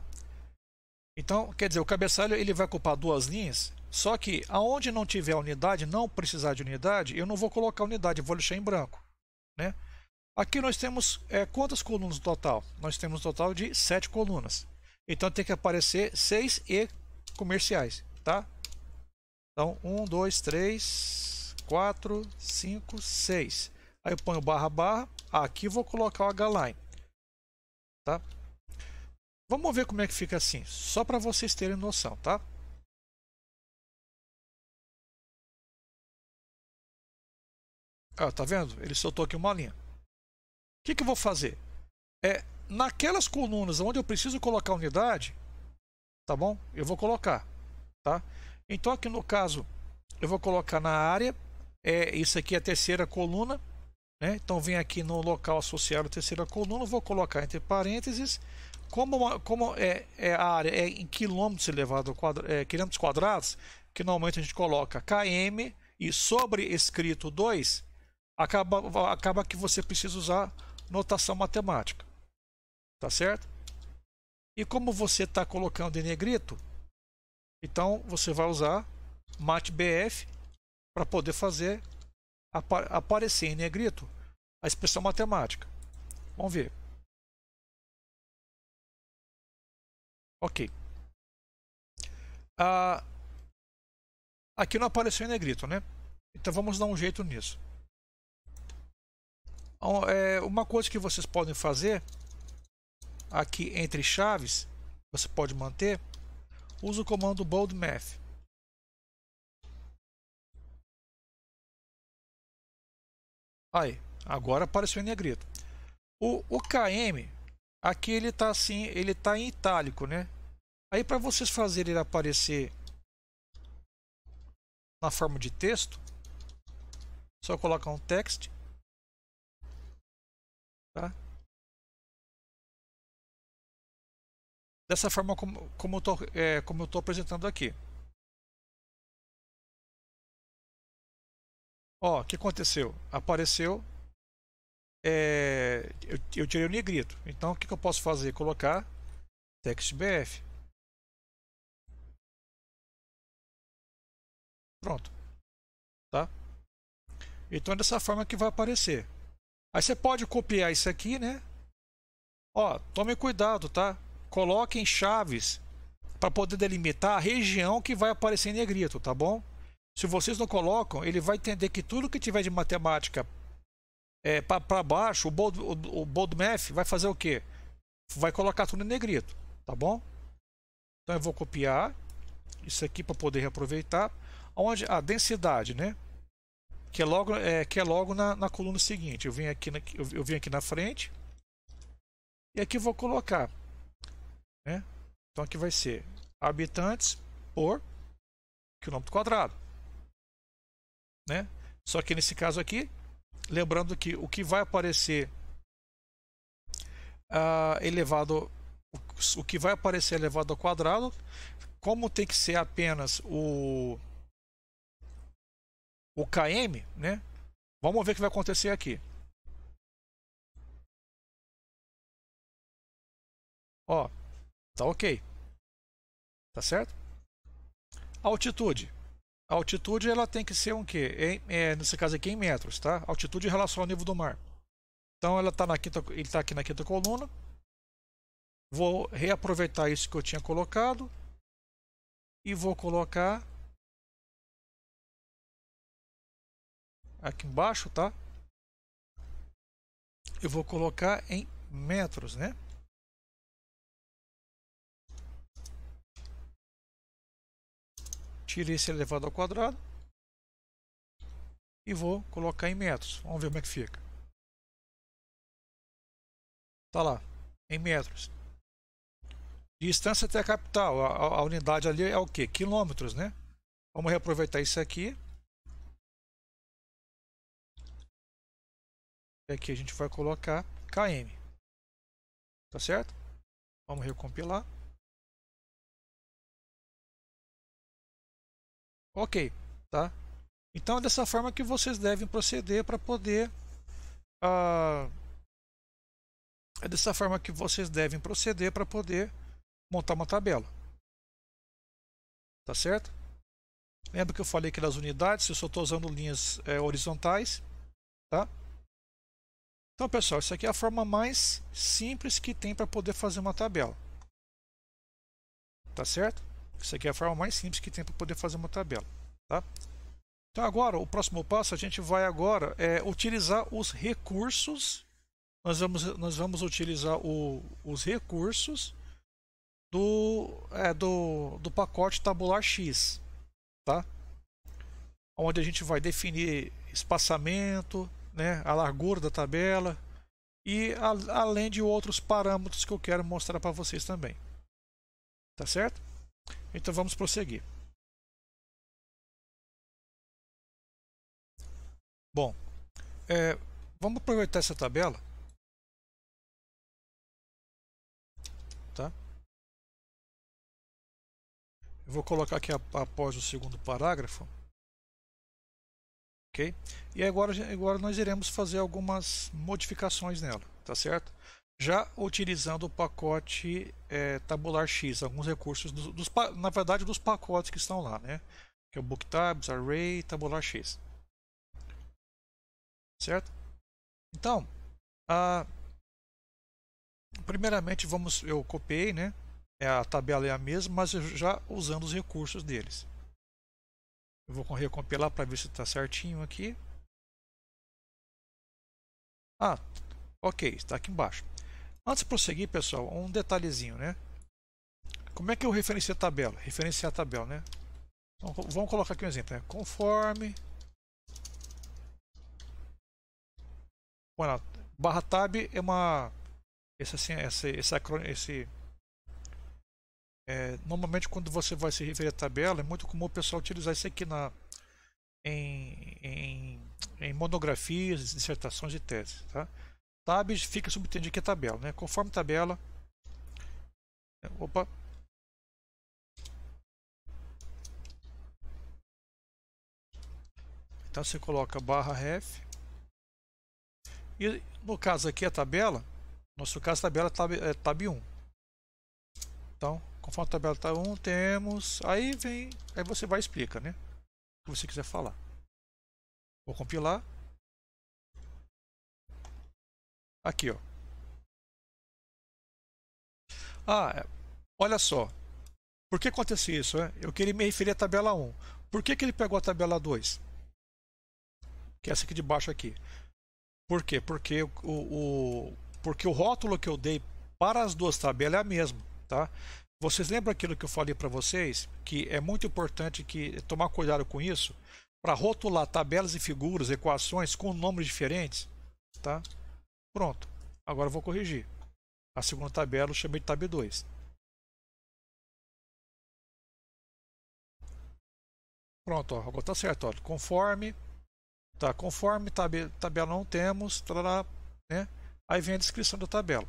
[SPEAKER 1] Então, quer dizer, o cabeçalho ele vai ocupar duas linhas, só que aonde não tiver unidade, não precisar de unidade, eu não vou colocar unidade, eu vou deixar em branco, né? Aqui nós temos quantas colunas no total? Nós temos um total de 7 colunas. Então tem que aparecer 6 e comerciais, tá? Então 1, 2, 3, 4, 5, 6. Aí eu ponho //. Aqui vou colocar o hline, tá? Vamos ver como é que fica assim, só para vocês terem noção, tá? Ah, tá vendo? Ele soltou aqui uma linha. O que eu vou fazer? Naquelas colunas onde eu preciso colocar unidade, tá bom? Eu vou colocar, tá? Então aqui no caso, eu vou colocar na área, isso aqui é a terceira coluna, né? Então vem aqui no local associado à terceira coluna, vou colocar entre parênteses, como a área é em quilômetros elevado ao quilômetros quadrados, que normalmente a gente coloca km e sobre escrito 2, acaba que você precisa usar notação matemática, tá certo? E como você está colocando em negrito, então você vai usar matbf para poder fazer aparecer em negrito a expressão matemática. Vamos ver. Ok. Aqui não apareceu em negrito, né? Então vamos dar um jeito nisso. Uma coisa que vocês podem fazer aqui entre chaves, você pode manter, usa o comando boldmath. Aí, agora apareceu em negrito. O KM, aqui ele está assim, ele está em itálico, né? Aí para vocês fazerem ele aparecer na forma de texto, só colocar um text, tá? Dessa forma como eu estou apresentando aqui. Ó, o que aconteceu? Apareceu eu tirei o negrito. Então o que eu posso fazer? Colocar TextBF. Pronto, tá? Então é dessa forma que vai aparecer. Aí você pode copiar isso aqui, né? Ó, tome cuidado, tá? Coloquem chaves para poder delimitar a região que vai aparecer em negrito, tá bom? Se vocês não colocam, ele vai entender que tudo que tiver de matemática para baixo, o bold math vai fazer o quê? Vai colocar tudo em negrito, tá bom? Então eu vou copiar isso aqui para poder reaproveitar. Onde a densidade, né? Que é logo na coluna seguinte. Eu vim aqui na frente e aqui vou colocar, né? Então aqui vai ser habitantes por quilômetro quadrado, né? Só que nesse caso aqui, lembrando que o que vai aparecer elevado, o que vai aparecer elevado ao quadrado, como tem que ser apenas o km, né? Vamos ver o que vai acontecer aqui. Ó, tá ok, tá certo? Altitude. A altitude ela tem que ser um quê? Nesse caso aqui em metros, tá? Altitude em relação ao nível do mar. Então ela tá ele está aqui na quinta coluna. Vou reaproveitar isso que eu tinha colocado e vou colocar aqui embaixo, tá? Eu vou colocar em metros, né? Tirei esse elevado ao quadrado e vou colocar em metros. Vamos ver como é que fica. Tá lá, em metros. Distância até a capital. A unidade ali é o que? Quilômetros, né? Vamos reaproveitar isso aqui. E aqui a gente vai colocar km. Tá certo? Vamos recompilar. Ok, tá? Então é dessa forma que vocês devem proceder para poder é dessa forma que vocês devem proceder para poder montar uma tabela. Tá certo? Lembra que eu falei que das unidades, eu só estou usando linhas horizontais, tá? Então, pessoal, isso aqui é a forma mais simples que tem para poder fazer uma tabela. Tá certo? Isso aqui é a forma mais simples que tem para poder fazer uma tabela, tá? Então agora, o próximo passo, a gente vai agora utilizar os recursos. Nós vamos utilizar os recursos do pacote tabular X, tá? Onde a gente vai definir espaçamento, né, a largura da tabela e além de outros parâmetros que eu quero mostrar para vocês também. Tá certo? Então vamos prosseguir. Bom, vamos aproveitar essa tabela, tá? Eu vou colocar aqui após o segundo parágrafo, ok? E agora nós iremos fazer algumas modificações nela, tá certo? Já utilizando o pacote tabular X, alguns recursos na verdade dos pacotes que estão lá, né? Que é o BookTabs, Array, Tabular X, certo? Então, primeiramente eu copiei, né? A tabela é a mesma, mas já usando os recursos deles. Eu vou recompilar para ver se está certinho aqui. Ok, está aqui embaixo. Antes de prosseguir, pessoal, um detalhezinho, né? Como é que eu referencio a tabela? Referenciar a tabela, né? Então, vamos colocar aqui um exemplo, né? Conforme barra tab é uma normalmente quando você vai se referir à tabela é muito comum o pessoal utilizar isso aqui em monografias, dissertações e teses, tá? Tab fica subentendido que é tabela, né? Conforme tabela. Opa. Então você coloca barra ref e no caso aqui a tabela, no nosso caso a tabela é tab 1. Então, conforme a tabela tab 1, temos, aí você vai e explica, né? O que você quiser falar. Vou compilar. Aqui, ó. Olha só. Por que aconteceu isso? Né? Eu queria me referir à tabela 1. Por que ele pegou a tabela 2? Que é essa aqui de baixo aqui. Por quê? Porque o rótulo que eu dei para as duas tabelas é a mesma, tá? Vocês lembram aquilo que eu falei para vocês? Que é muito importante tomar cuidado com isso para rotular tabelas e figuras, equações com nomes diferentes, tá? Pronto. Agora eu vou corrigir. A segunda tabela eu chamei de tab 2. Pronto, ó, agora tá certo, ó. Conforme tabela não temos, tarará, né? Aí vem a descrição da tabela.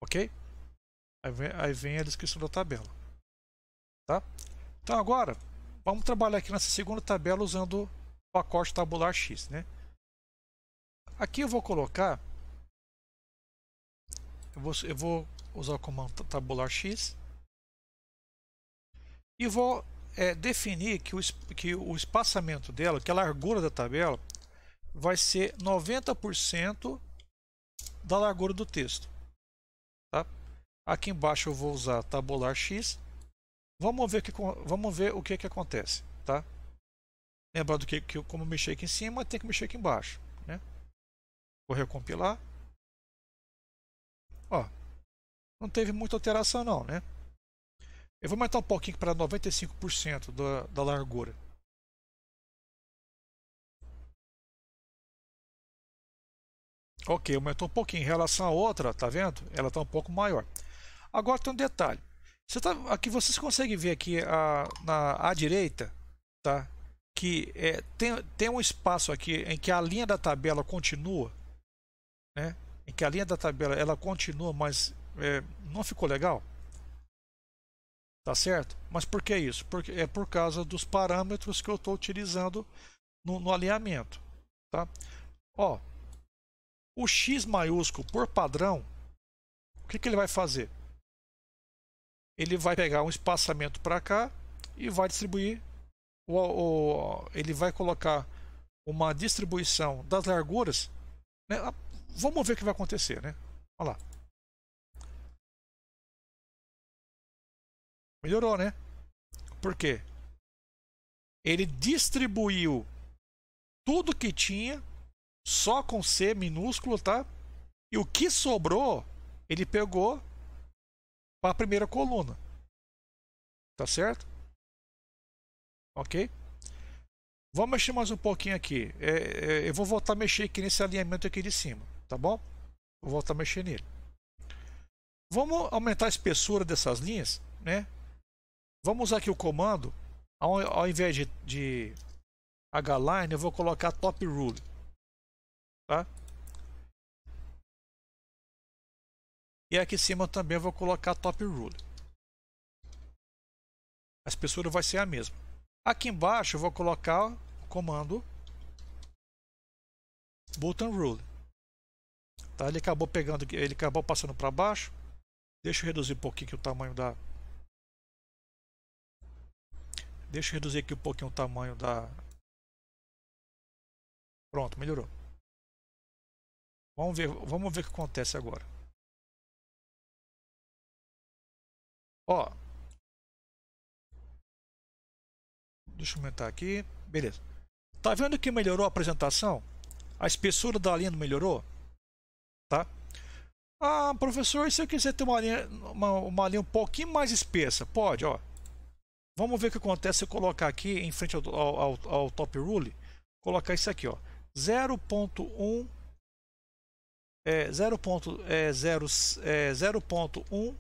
[SPEAKER 1] OK? Aí vem a descrição da tabela. Tá? Então agora, vamos trabalhar aqui nessa segunda tabela usando o pacote tabular X, né? Aqui eu vou colocar, eu vou usar o comando tabular X e vou definir que o espaçamento dela, que a largura da tabela, vai ser 90% da largura do texto. Tá? Aqui embaixo eu vou usar tabular X. Vamos ver o que acontece. Tá? Lembrando que como mexer aqui em cima, tem que mexer aqui embaixo. Né? Vou recompilar. Ó, não teve muita alteração não, né? Eu vou aumentar um pouquinho para 95% da largura. Ok, aumentou um pouquinho em relação à outra, tá vendo? Ela está um pouco maior. Agora tem um detalhe. Aqui vocês conseguem ver aqui à direita, tá? Que tem um espaço aqui em que a linha da tabela continua, né? Em que a linha da tabela ela continua, mas não ficou legal. Tá certo? Mas por que isso? Porque é por causa dos parâmetros que eu estou utilizando no alinhamento. Tá? Ó, o X maiúsculo por padrão, o que ele vai fazer? Ele vai pegar um espaçamento para cá e vai distribuir, ele vai colocar uma distribuição das larguras. Né? Vamos ver o que vai acontecer, né? Olha lá. Melhorou, né? Por quê? Ele distribuiu tudo que tinha só com C minúsculo, tá? E o que sobrou, ele pegou para a primeira coluna. Tá certo? OK? Vamos mexer mais um pouquinho aqui. Eu vou voltar a mexer aqui nesse alinhamento aqui de cima, tá bom? Vou voltar a mexer nele. Vamos aumentar a espessura dessas linhas, né? Vamos usar aqui o comando, ao invés de H-line, eu vou colocar top rule, tá? E aqui em cima também eu vou colocar top rule. A espessura vai ser a mesma. Aqui embaixo eu vou colocar o comando button rule. Tá? Ele acabou passando para baixo. Deixa eu reduzir um pouquinho aqui o tamanho da. Deixa eu reduzir aqui um pouquinho o tamanho da. Pronto, melhorou. Vamos ver o que acontece agora. Ó. Deixa eu aumentar aqui. Beleza. Tá vendo que melhorou a apresentação? A espessura da linha não melhorou? Tá? Ah, professor, e se eu quiser ter uma linha um pouquinho mais espessa? Pode, ó. Vamos ver o que acontece se eu colocar aqui em frente ao top rule. Colocar isso aqui, ó. 0.1 0.1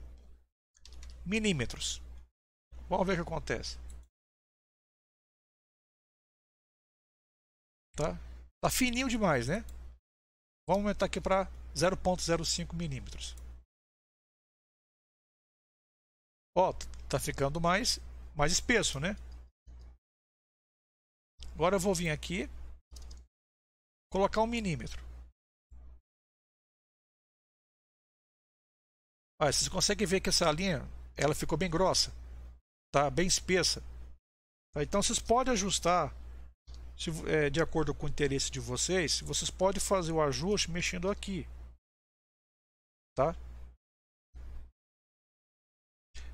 [SPEAKER 1] milímetros. Vamos ver o que acontece. Tá fininho demais, né? Vamos aumentar aqui para 0.05 milímetros. Ó, tá ficando mais espesso, né? Agora eu vou vir aqui, colocar 1 milímetro. Olha, vocês conseguem ver que essa linha ela ficou bem grossa, tá? Bem espessa. Tá? Então vocês podem ajustar de acordo com o interesse de vocês. Vocês podem fazer o ajuste mexendo aqui, tá?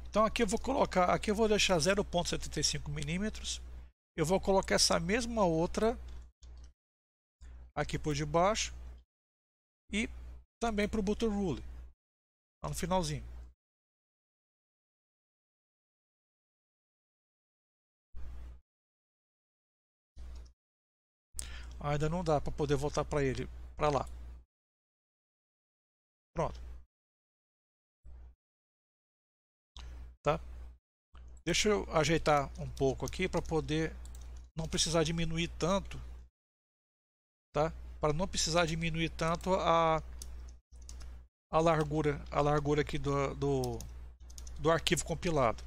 [SPEAKER 1] Então aqui eu vou colocar, aqui eu vou deixar 0,75 milímetros. Eu vou colocar essa mesma outra aqui por debaixo e também para o button rule lá no finalzinho. Ainda não dá para poder voltar para ele, para lá. Pronto, tá? Deixa eu ajeitar um pouco aqui para poder não precisar diminuir tanto, tá? Para não precisar diminuir tanto a largura aqui do arquivo compilado.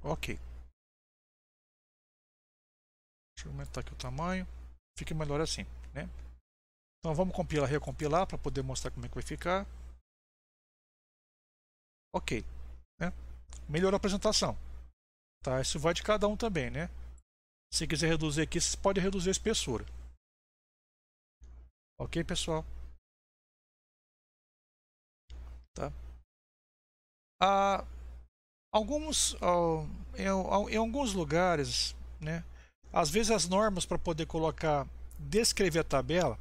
[SPEAKER 1] Ok. Deixa eu aumentar aqui o tamanho. Fica melhor assim, né? Então vamos compilar, recompilar para poder mostrar como é que vai ficar. Ok, né? Melhorou a apresentação, tá? Isso vai de cada um também, né? Se quiser reduzir aqui, você pode reduzir a espessura. Ok, pessoal? Tá? Ah, em alguns lugares, né? Às vezes as normas para poder colocar, descrever a tabela,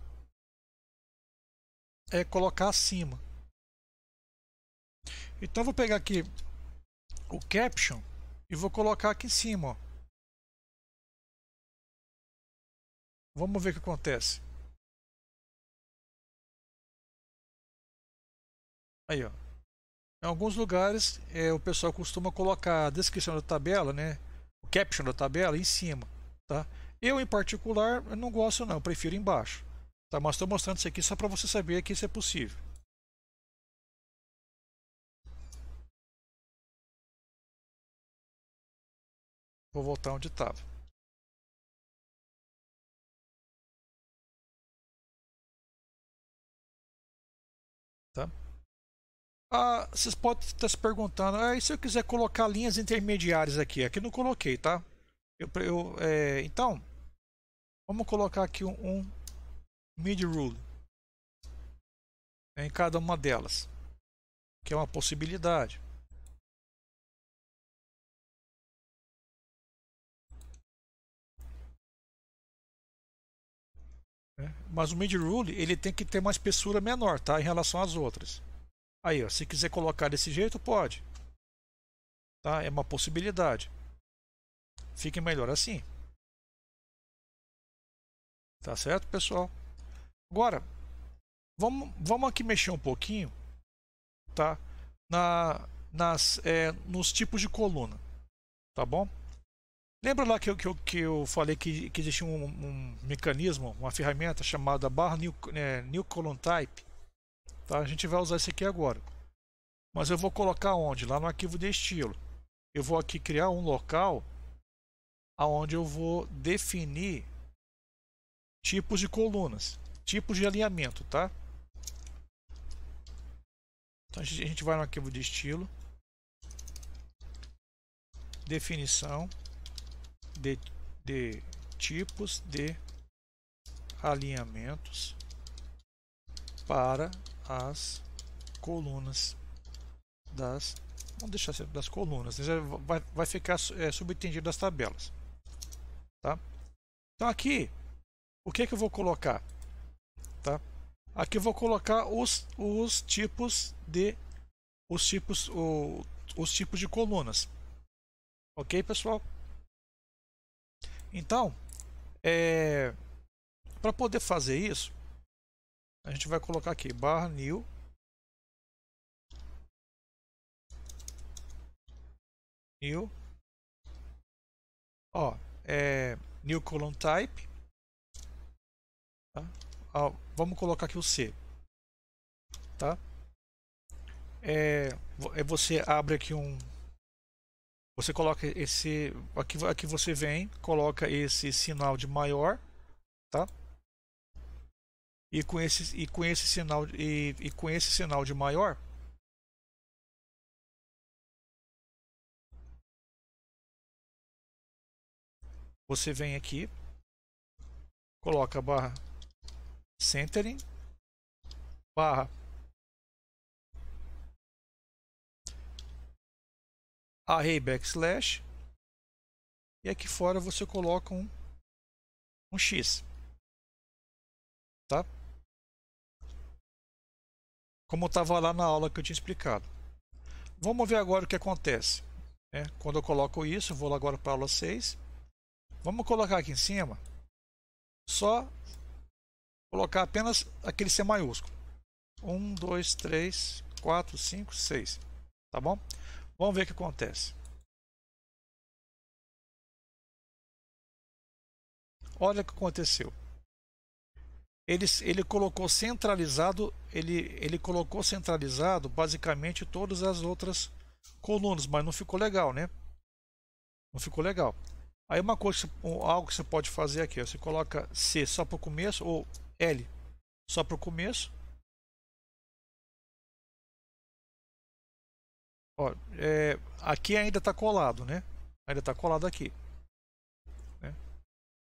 [SPEAKER 1] é colocar acima. Então eu vou pegar aqui o caption e vou colocar aqui em cima, ó. Vamos ver o que acontece. Aí, ó. Em alguns lugares o pessoal costuma colocar a descrição da tabela, né? O caption da tabela em cima, tá? Eu em particular eu não gosto não, eu prefiro embaixo, tá? Mas estou mostrando isso aqui só para você saber que isso é possível. Vou voltar onde estava. Tá? Ah, vocês podem estar se perguntando, e se eu quiser colocar linhas intermediárias aqui? Aqui não coloquei, tá? Então, vamos colocar aqui um mid rule, né, em cada uma delas, que é uma possibilidade. Né? Mas o mid rule ele tem que ter uma espessura menor, tá? Em relação às outras. Aí, ó, se quiser colocar desse jeito, pode. Tá? É uma possibilidade. Fique melhor assim. Tá certo, pessoal? Agora, vamos aqui mexer um pouquinho, tá? Nos tipos de coluna, tá bom? Lembra lá que eu falei que existia um mecanismo, uma ferramenta chamada barra new column type? Tá? A gente vai usar isso aqui agora. Mas eu vou colocar onde? Lá no arquivo de estilo. Eu vou aqui criar um local onde eu vou definir tipos de colunas, tipos de alinhamento, tá? Então a gente vai no arquivo de estilo, definição de tipos de alinhamentos para as colunas vamos deixar sempre das colunas, vai ficar subentendido das tabelas, tá? Então aqui, o que eu vou colocar, tá? Aqui eu vou colocar os tipos de colunas, ok, pessoal? Então, para poder fazer isso, A gente vai colocar aqui barra new ó, new column type, tá? Ó, vamos colocar aqui o C, tá? Você abre aqui você coloca esse aqui você vem, coloca esse sinal de maior, tá? E com esse sinal com esse sinal de maior, você vem aqui, coloca barra centering, barra array backslash, e aqui fora você coloca um X, tá? Como estava lá na aula que eu tinha explicado. Vamos ver agora o que acontece, né? Quando eu coloco isso, eu vou agora para a aula 6. Vamos colocar aqui em cima, só colocar apenas aquele C maiúsculo. 1, 2, 3, 4, 5, 6. Tá bom? Vamos ver o que acontece. Olha o que aconteceu. Ele colocou centralizado, ele colocou centralizado basicamente todas as outras colunas, mas não ficou legal, né? Não ficou legal. Aí uma coisa, algo que você pode fazer aqui, ó, você coloca C só para o começo ou L só para o começo. Ó, aqui ainda está colado, né? Ainda está colado aqui, né?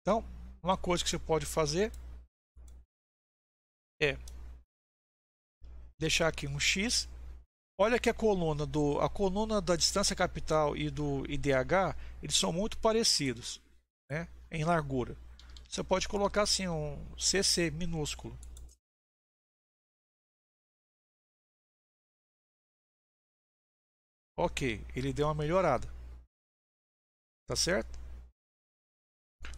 [SPEAKER 1] Então, uma coisa que você pode fazer é deixar aqui um X. Olha que a coluna da distância capital e do IDH, eles são muito parecidos, né, em largura. Você pode colocar assim um CC minúsculo. Ok, ele deu uma melhorada. Tá certo?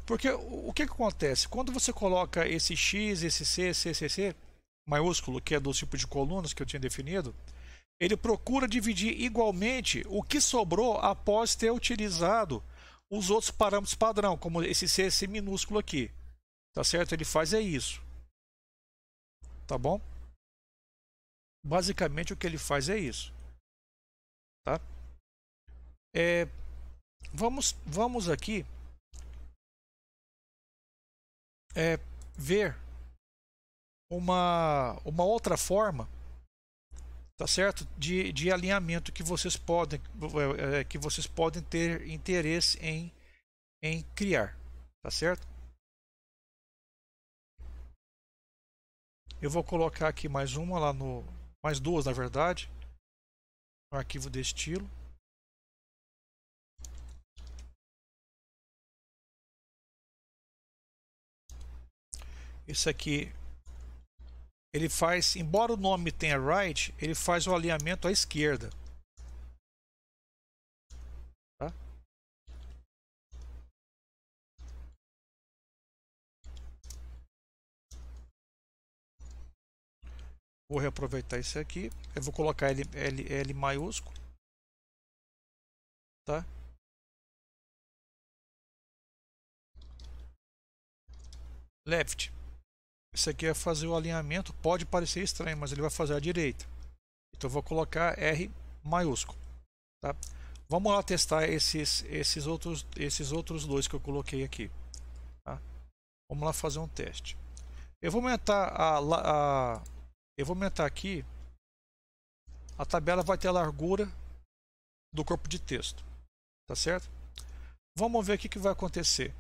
[SPEAKER 1] Porque o que acontece? Quando você coloca esse X, esse C, CCC maiúsculo, que é do tipo de colunas que eu tinha definido, ele procura dividir igualmente o que sobrou após ter utilizado os outros parâmetros padrão, como esse CC minúsculo aqui. Tá certo? Ele faz isso. Tá bom? Basicamente o que ele faz é isso. Tá? Vamos aqui ver uma outra forma, tá certo? De alinhamento que vocês podem ter interesse em criar, tá certo? Eu vou colocar aqui mais uma lá mais duas na verdade, no arquivo de estilo. Esse aqui ele faz, embora o nome tenha right, ele faz o alinhamento à esquerda. Tá? Vou reaproveitar esse aqui. Eu vou colocar L maiúsculo. Tá? Left. Esse aqui é fazer o alinhamento. Pode parecer estranho, mas ele vai fazer à direita. Então eu vou colocar R maiúsculo. Tá? Vamos lá testar esses outros dois que eu coloquei aqui. Tá? Vamos lá fazer um teste. Eu vou aumentar eu vou aumentar aqui. A tabela vai ter a largura do corpo de texto. Tá certo? Vamos ver o que vai acontecer.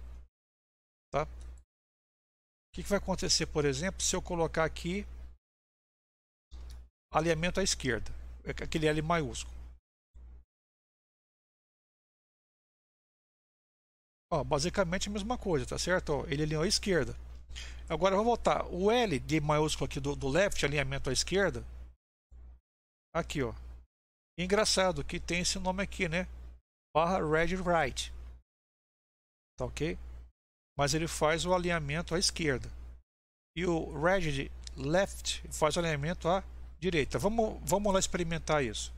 [SPEAKER 1] Tá? O que vai acontecer, por exemplo, se eu colocar aqui alinhamento à esquerda, aquele L maiúsculo. Ó, basicamente a mesma coisa, tá certo? Ó, ele alinhou à esquerda. Agora eu vou voltar. O L de maiúsculo aqui do left, alinhamento à esquerda. Aqui, ó. Engraçado que tem esse nome aqui, né? Barra read right. Tá ok? Mas ele faz o alinhamento à esquerda. E o read left faz o alinhamento à direita. Vamos lá experimentar isso.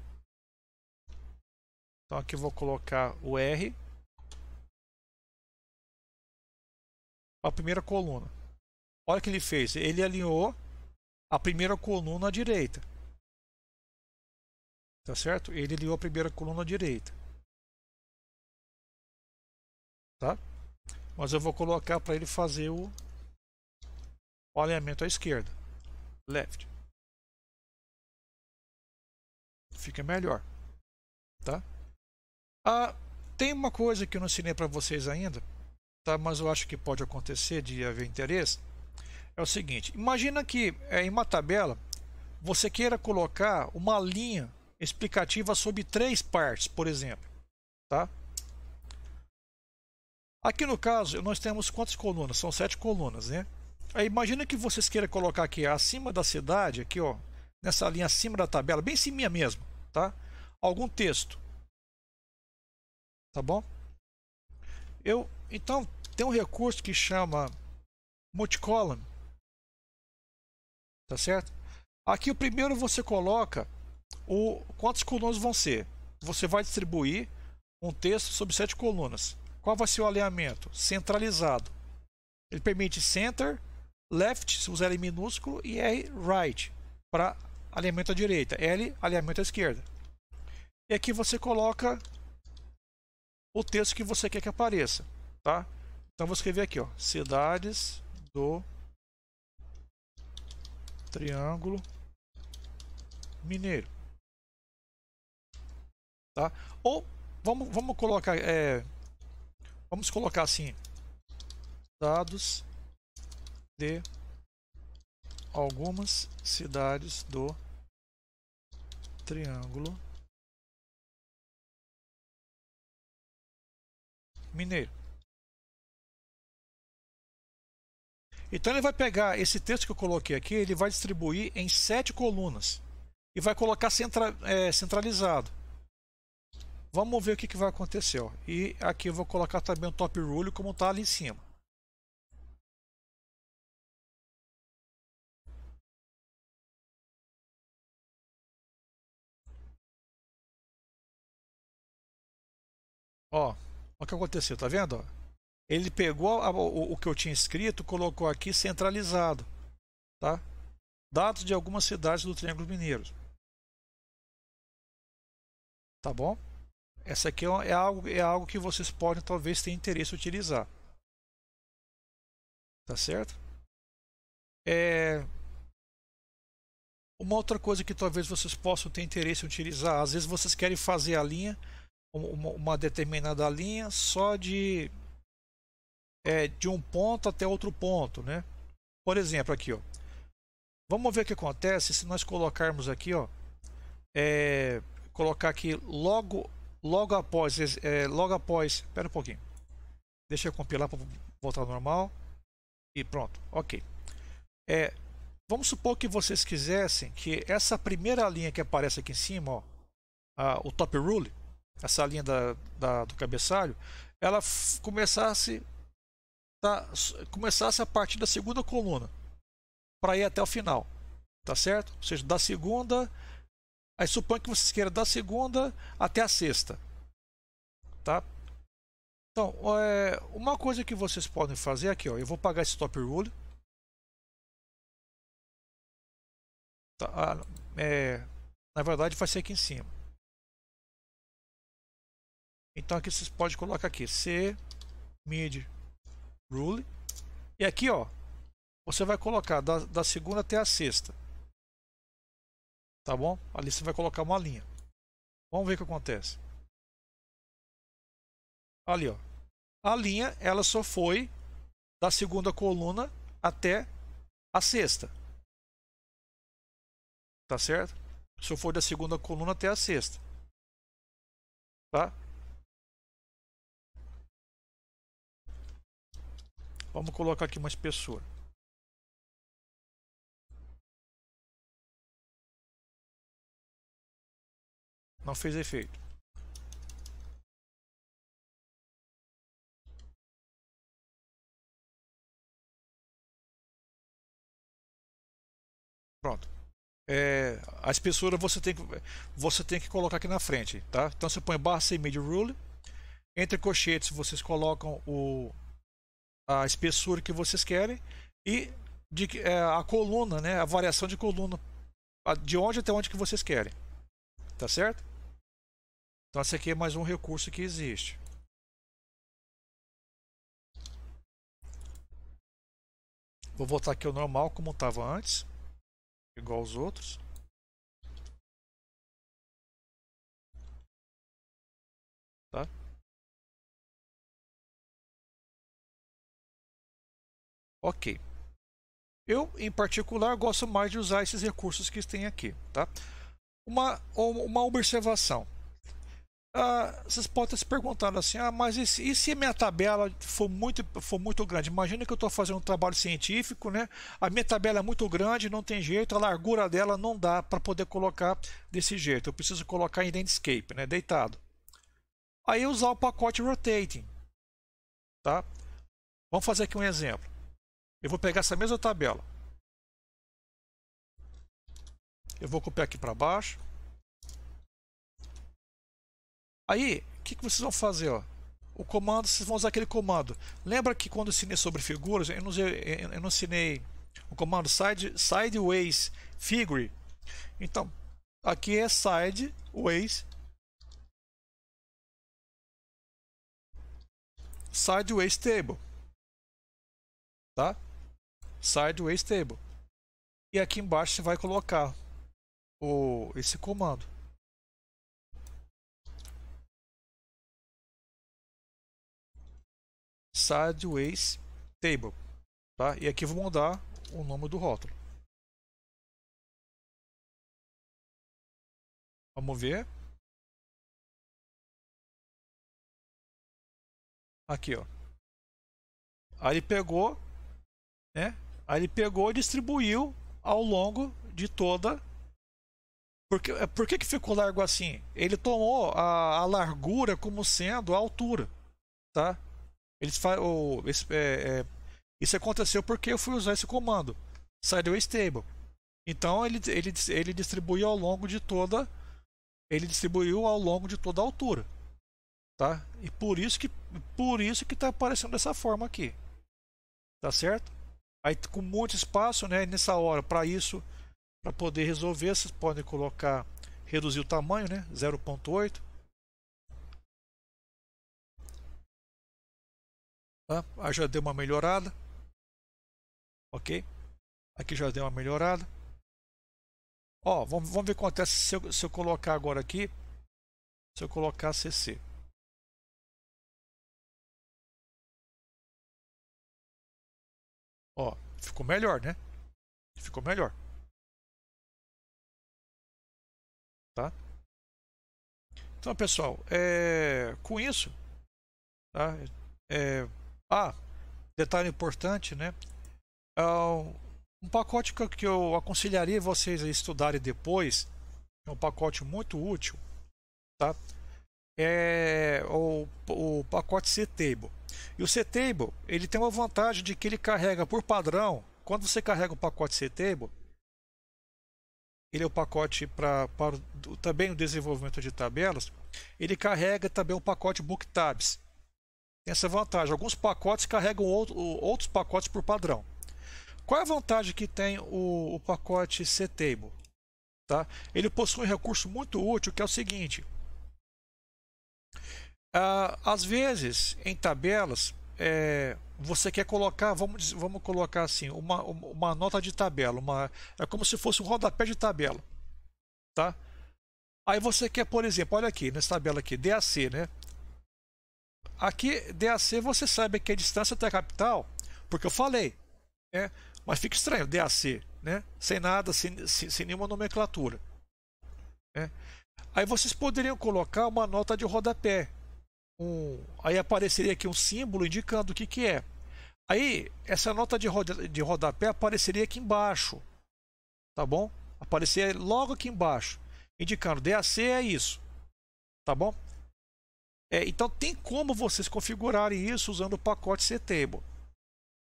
[SPEAKER 1] Então aqui eu vou colocar o R, a primeira coluna. Olha o que ele fez, ele alinhou a primeira coluna à direita. Tá certo? Ele alinhou a primeira coluna à direita. Tá? Mas eu vou colocar para ele fazer o alinhamento à esquerda. Left. Fica melhor. Tá? Tem uma coisa que eu não ensinei para vocês ainda, tá? Mas eu acho que pode acontecer de haver interesse. É o seguinte, imagina que em uma tabela você queira colocar uma linha explicativa sobre 3 partes, por exemplo, tá? Aqui no caso nós temos quantas colunas? São 7 colunas, né? Aí imagina que vocês queiram colocar aqui acima da cidade, aqui ó, nessa linha acima da tabela, bem em cima mesmo, tá? Algum texto, tá bom? Então tem um recurso que chama multicolumn, tá certo? Aqui o primeiro você coloca quantas colunas vão ser. Você vai distribuir um texto sobre 7 colunas. Qual vai ser o alinhamento? Centralizado. Ele permite center, left, se usar L minúsculo, e R, right, para alinhamento à direita. L, alinhamento à esquerda. E aqui você coloca o texto que você quer que apareça, tá? Então vou escrever aqui, ó, cidades do Triângulo Mineiro, tá? Ou vamos colocar assim, dados de algumas cidades do Triângulo Mineiro. Então ele vai pegar esse texto que eu coloquei aqui, ele vai distribuir em 7 colunas e vai colocar centralizado. Vamos ver o que vai acontecer, ó. E aqui eu vou colocar também o top rule como está ali em cima. Ó, o que aconteceu, tá vendo? Ó? Ele pegou o que eu tinha escrito, colocou aqui centralizado, tá? Dados de algumas cidades do Triângulo Mineiro. Tá bom? Essa aqui é algo que vocês podem talvez ter interesse em utilizar. Tá certo? Uma outra coisa que talvez vocês possam ter interesse em utilizar, às vezes vocês querem fazer a linha, uma determinada linha só de um ponto até outro ponto, né? Por exemplo, aqui, ó. Vamos ver o que acontece se nós colocarmos aqui, ó, colocar aqui logo após, espera um pouquinho. Deixa eu compilar para voltar ao normal. E pronto, ok. Vamos supor que vocês quisessem que essa primeira linha que aparece aqui em cima, ó, o top rule, essa linha do cabeçalho, ela começasse a partir da segunda coluna para ir até o final, tá certo? Ou seja, da segunda, aí suponha que vocês queiram da segunda até a sexta, tá? Então, uma coisa que vocês podem fazer aqui, ó, eu vou apagar esse top rule, tá? Na verdade vai ser aqui em cima. Então aqui vocês podem colocar aqui C mid rule, e aqui, ó, você vai colocar da segunda até a sexta, tá bom? Ali você vai colocar uma linha. Vamos ver o que acontece. Ali, ó, a linha ela só foi da segunda coluna até a sexta, tá certo? Só foi da segunda coluna até a sexta, tá? Vamos colocar aqui uma espessura. Não fez efeito. Pronto. A espessura você tem que colocar aqui na frente, tá? Então você põe barra CMID rule, entre colchetes vocês colocam a espessura que vocês querem e a coluna, né? A variação de coluna, de onde até onde que vocês querem, tá certo? Então esse aqui é mais um recurso que existe. Vou voltar aqui ao normal como estava antes, igual aos outros. Tá? Ok. Eu, em particular, gosto mais de usar esses recursos que tem aqui. Tá? Uma observação. Vocês podem estar se perguntando assim, mas e se minha tabela for muito grande? Imagina que eu estou fazendo um trabalho científico, né? A minha tabela é muito grande, não tem jeito, a largura dela não dá para poder colocar desse jeito. Eu preciso colocar em landscape, né? Deitado. Aí usar o pacote rotating, tá? Vamos fazer aqui um exemplo. Eu vou pegar essa mesma tabela. Eu vou copiar aqui para baixo. Aí, o que vocês vão fazer? Ó? O comando, vocês vão usar aquele comando. Lembra que quando eu ensinei sobre figuras, eu não ensinei o comando sideways figure? Então, aqui é sideways table, tá? Sideways table. E aqui embaixo você vai colocar esse comando. Sideways table, tá? E aqui eu vou mudar o nome do rótulo. Vamos ver. Aqui, ó. Aí ele pegou, né? Aí ele pegou e distribuiu ao longo de toda. Por que ficou largo assim? Ele tomou a largura como sendo a altura, tá? Isso aconteceu porque eu fui usar esse comando sideways table. Então ele distribuiu ao longo de toda a altura, tá? E por isso que está aparecendo dessa forma aqui, tá certo? Aí com muito espaço, né? Nessa hora para isso, para poder resolver, vocês podem reduzir o tamanho, né? 0.8. Tá? Aí já deu uma melhorada, ok? Aqui já deu uma melhorada. Ó, vamos ver o que acontece se eu colocar agora aqui, se eu colocar CC. Ó, ficou melhor, né? Ficou melhor, tá? Então, pessoal, com isso, tá? Ah, detalhe importante, né? Um pacote que eu aconselharia vocês a estudarem depois, é um pacote muito útil, tá? É o pacote ctable. E o ctable, ele tem uma vantagem de que ele carrega por padrão. Quando você carrega o pacote ctable, ele é o pacote para também o desenvolvimento de tabelas. Ele carrega também o pacote booktabs. Tem essa vantagem. Alguns pacotes carregam outros pacotes por padrão. Qual é a vantagem que tem o pacote ctable? Tá? Ele possui um recurso muito útil que é o seguinte. Às vezes, em tabelas, você quer colocar, vamos colocar assim, uma nota de tabela, é como se fosse um rodapé de tabela, tá? Aí você quer, por exemplo, olha aqui, nessa tabela aqui, DAC, né? Aqui, DAC, você sabe que é distância até a capital, porque eu falei, né? Mas fica estranho, DAC, né? Sem nada, sem nenhuma nomenclatura, né? Aí vocês poderiam colocar uma nota de rodapé. Aí apareceria aqui um símbolo indicando o que é. Aí essa nota de rodapé apareceria aqui embaixo, tá bom? Apareceria logo aqui embaixo, indicando DAC é isso, tá bom? Então tem como vocês configurarem isso usando o pacote ctable,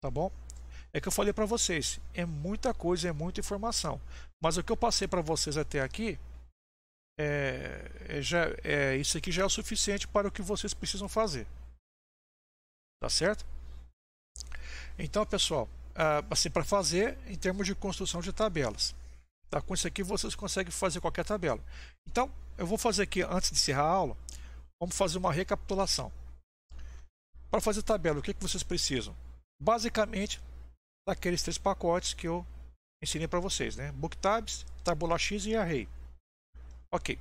[SPEAKER 1] tá bom?
[SPEAKER 2] É que eu falei para vocês, é muita coisa, é muita informação. Mas o que eu passei para vocês até aqui, isso aqui já é o suficiente para o que vocês precisam fazer. Tá certo? Então, pessoal, assim, para fazer em termos de construção de tabelas. Tá? Com isso aqui vocês conseguem fazer qualquer tabela. Então, eu vou fazer aqui, antes de encerrar a aula, vamos fazer uma recapitulação. Para fazer tabela, o que vocês precisam? Basicamente, daqueles 3 pacotes que eu ensinei para vocês, né? BookTabs, Tabula X e Array. Ok.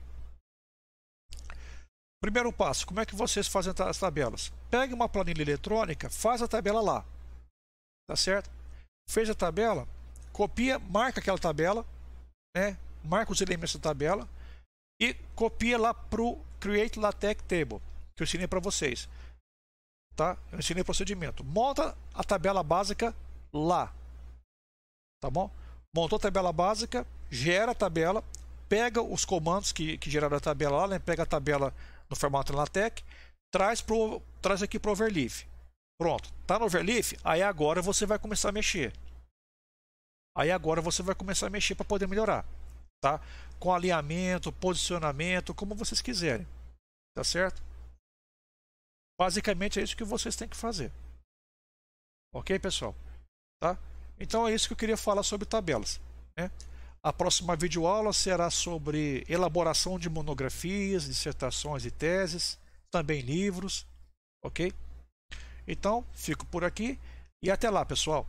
[SPEAKER 2] Primeiro passo, como é que vocês fazem as tabelas? Pegue uma planilha eletrônica, faz a tabela lá. Tá certo? Fez a tabela, copia, marca aquela tabela, né? Marca os elementos da tabela e copia lá para o Create LaTeX Table, que eu ensinei para vocês. Tá? Eu ensinei o procedimento. Monta a tabela básica lá. Tá bom? Montou a tabela básica, gera a tabela, pega os comandos que geraram a tabela lá, né? Pega a tabela no formato LaTeX, traz aqui para o Overleaf. Pronto, tá no Overleaf? Aí agora você vai começar a mexer. Para poder melhorar, tá? Com alinhamento, posicionamento, como vocês quiserem. Tá certo? Basicamente é isso que vocês têm que fazer. Ok, pessoal? Tá? Então é isso que eu queria falar sobre tabelas, né? A próxima videoaula será sobre elaboração de monografias, dissertações e teses, também livros, ok? Então, fico por aqui e até lá, pessoal!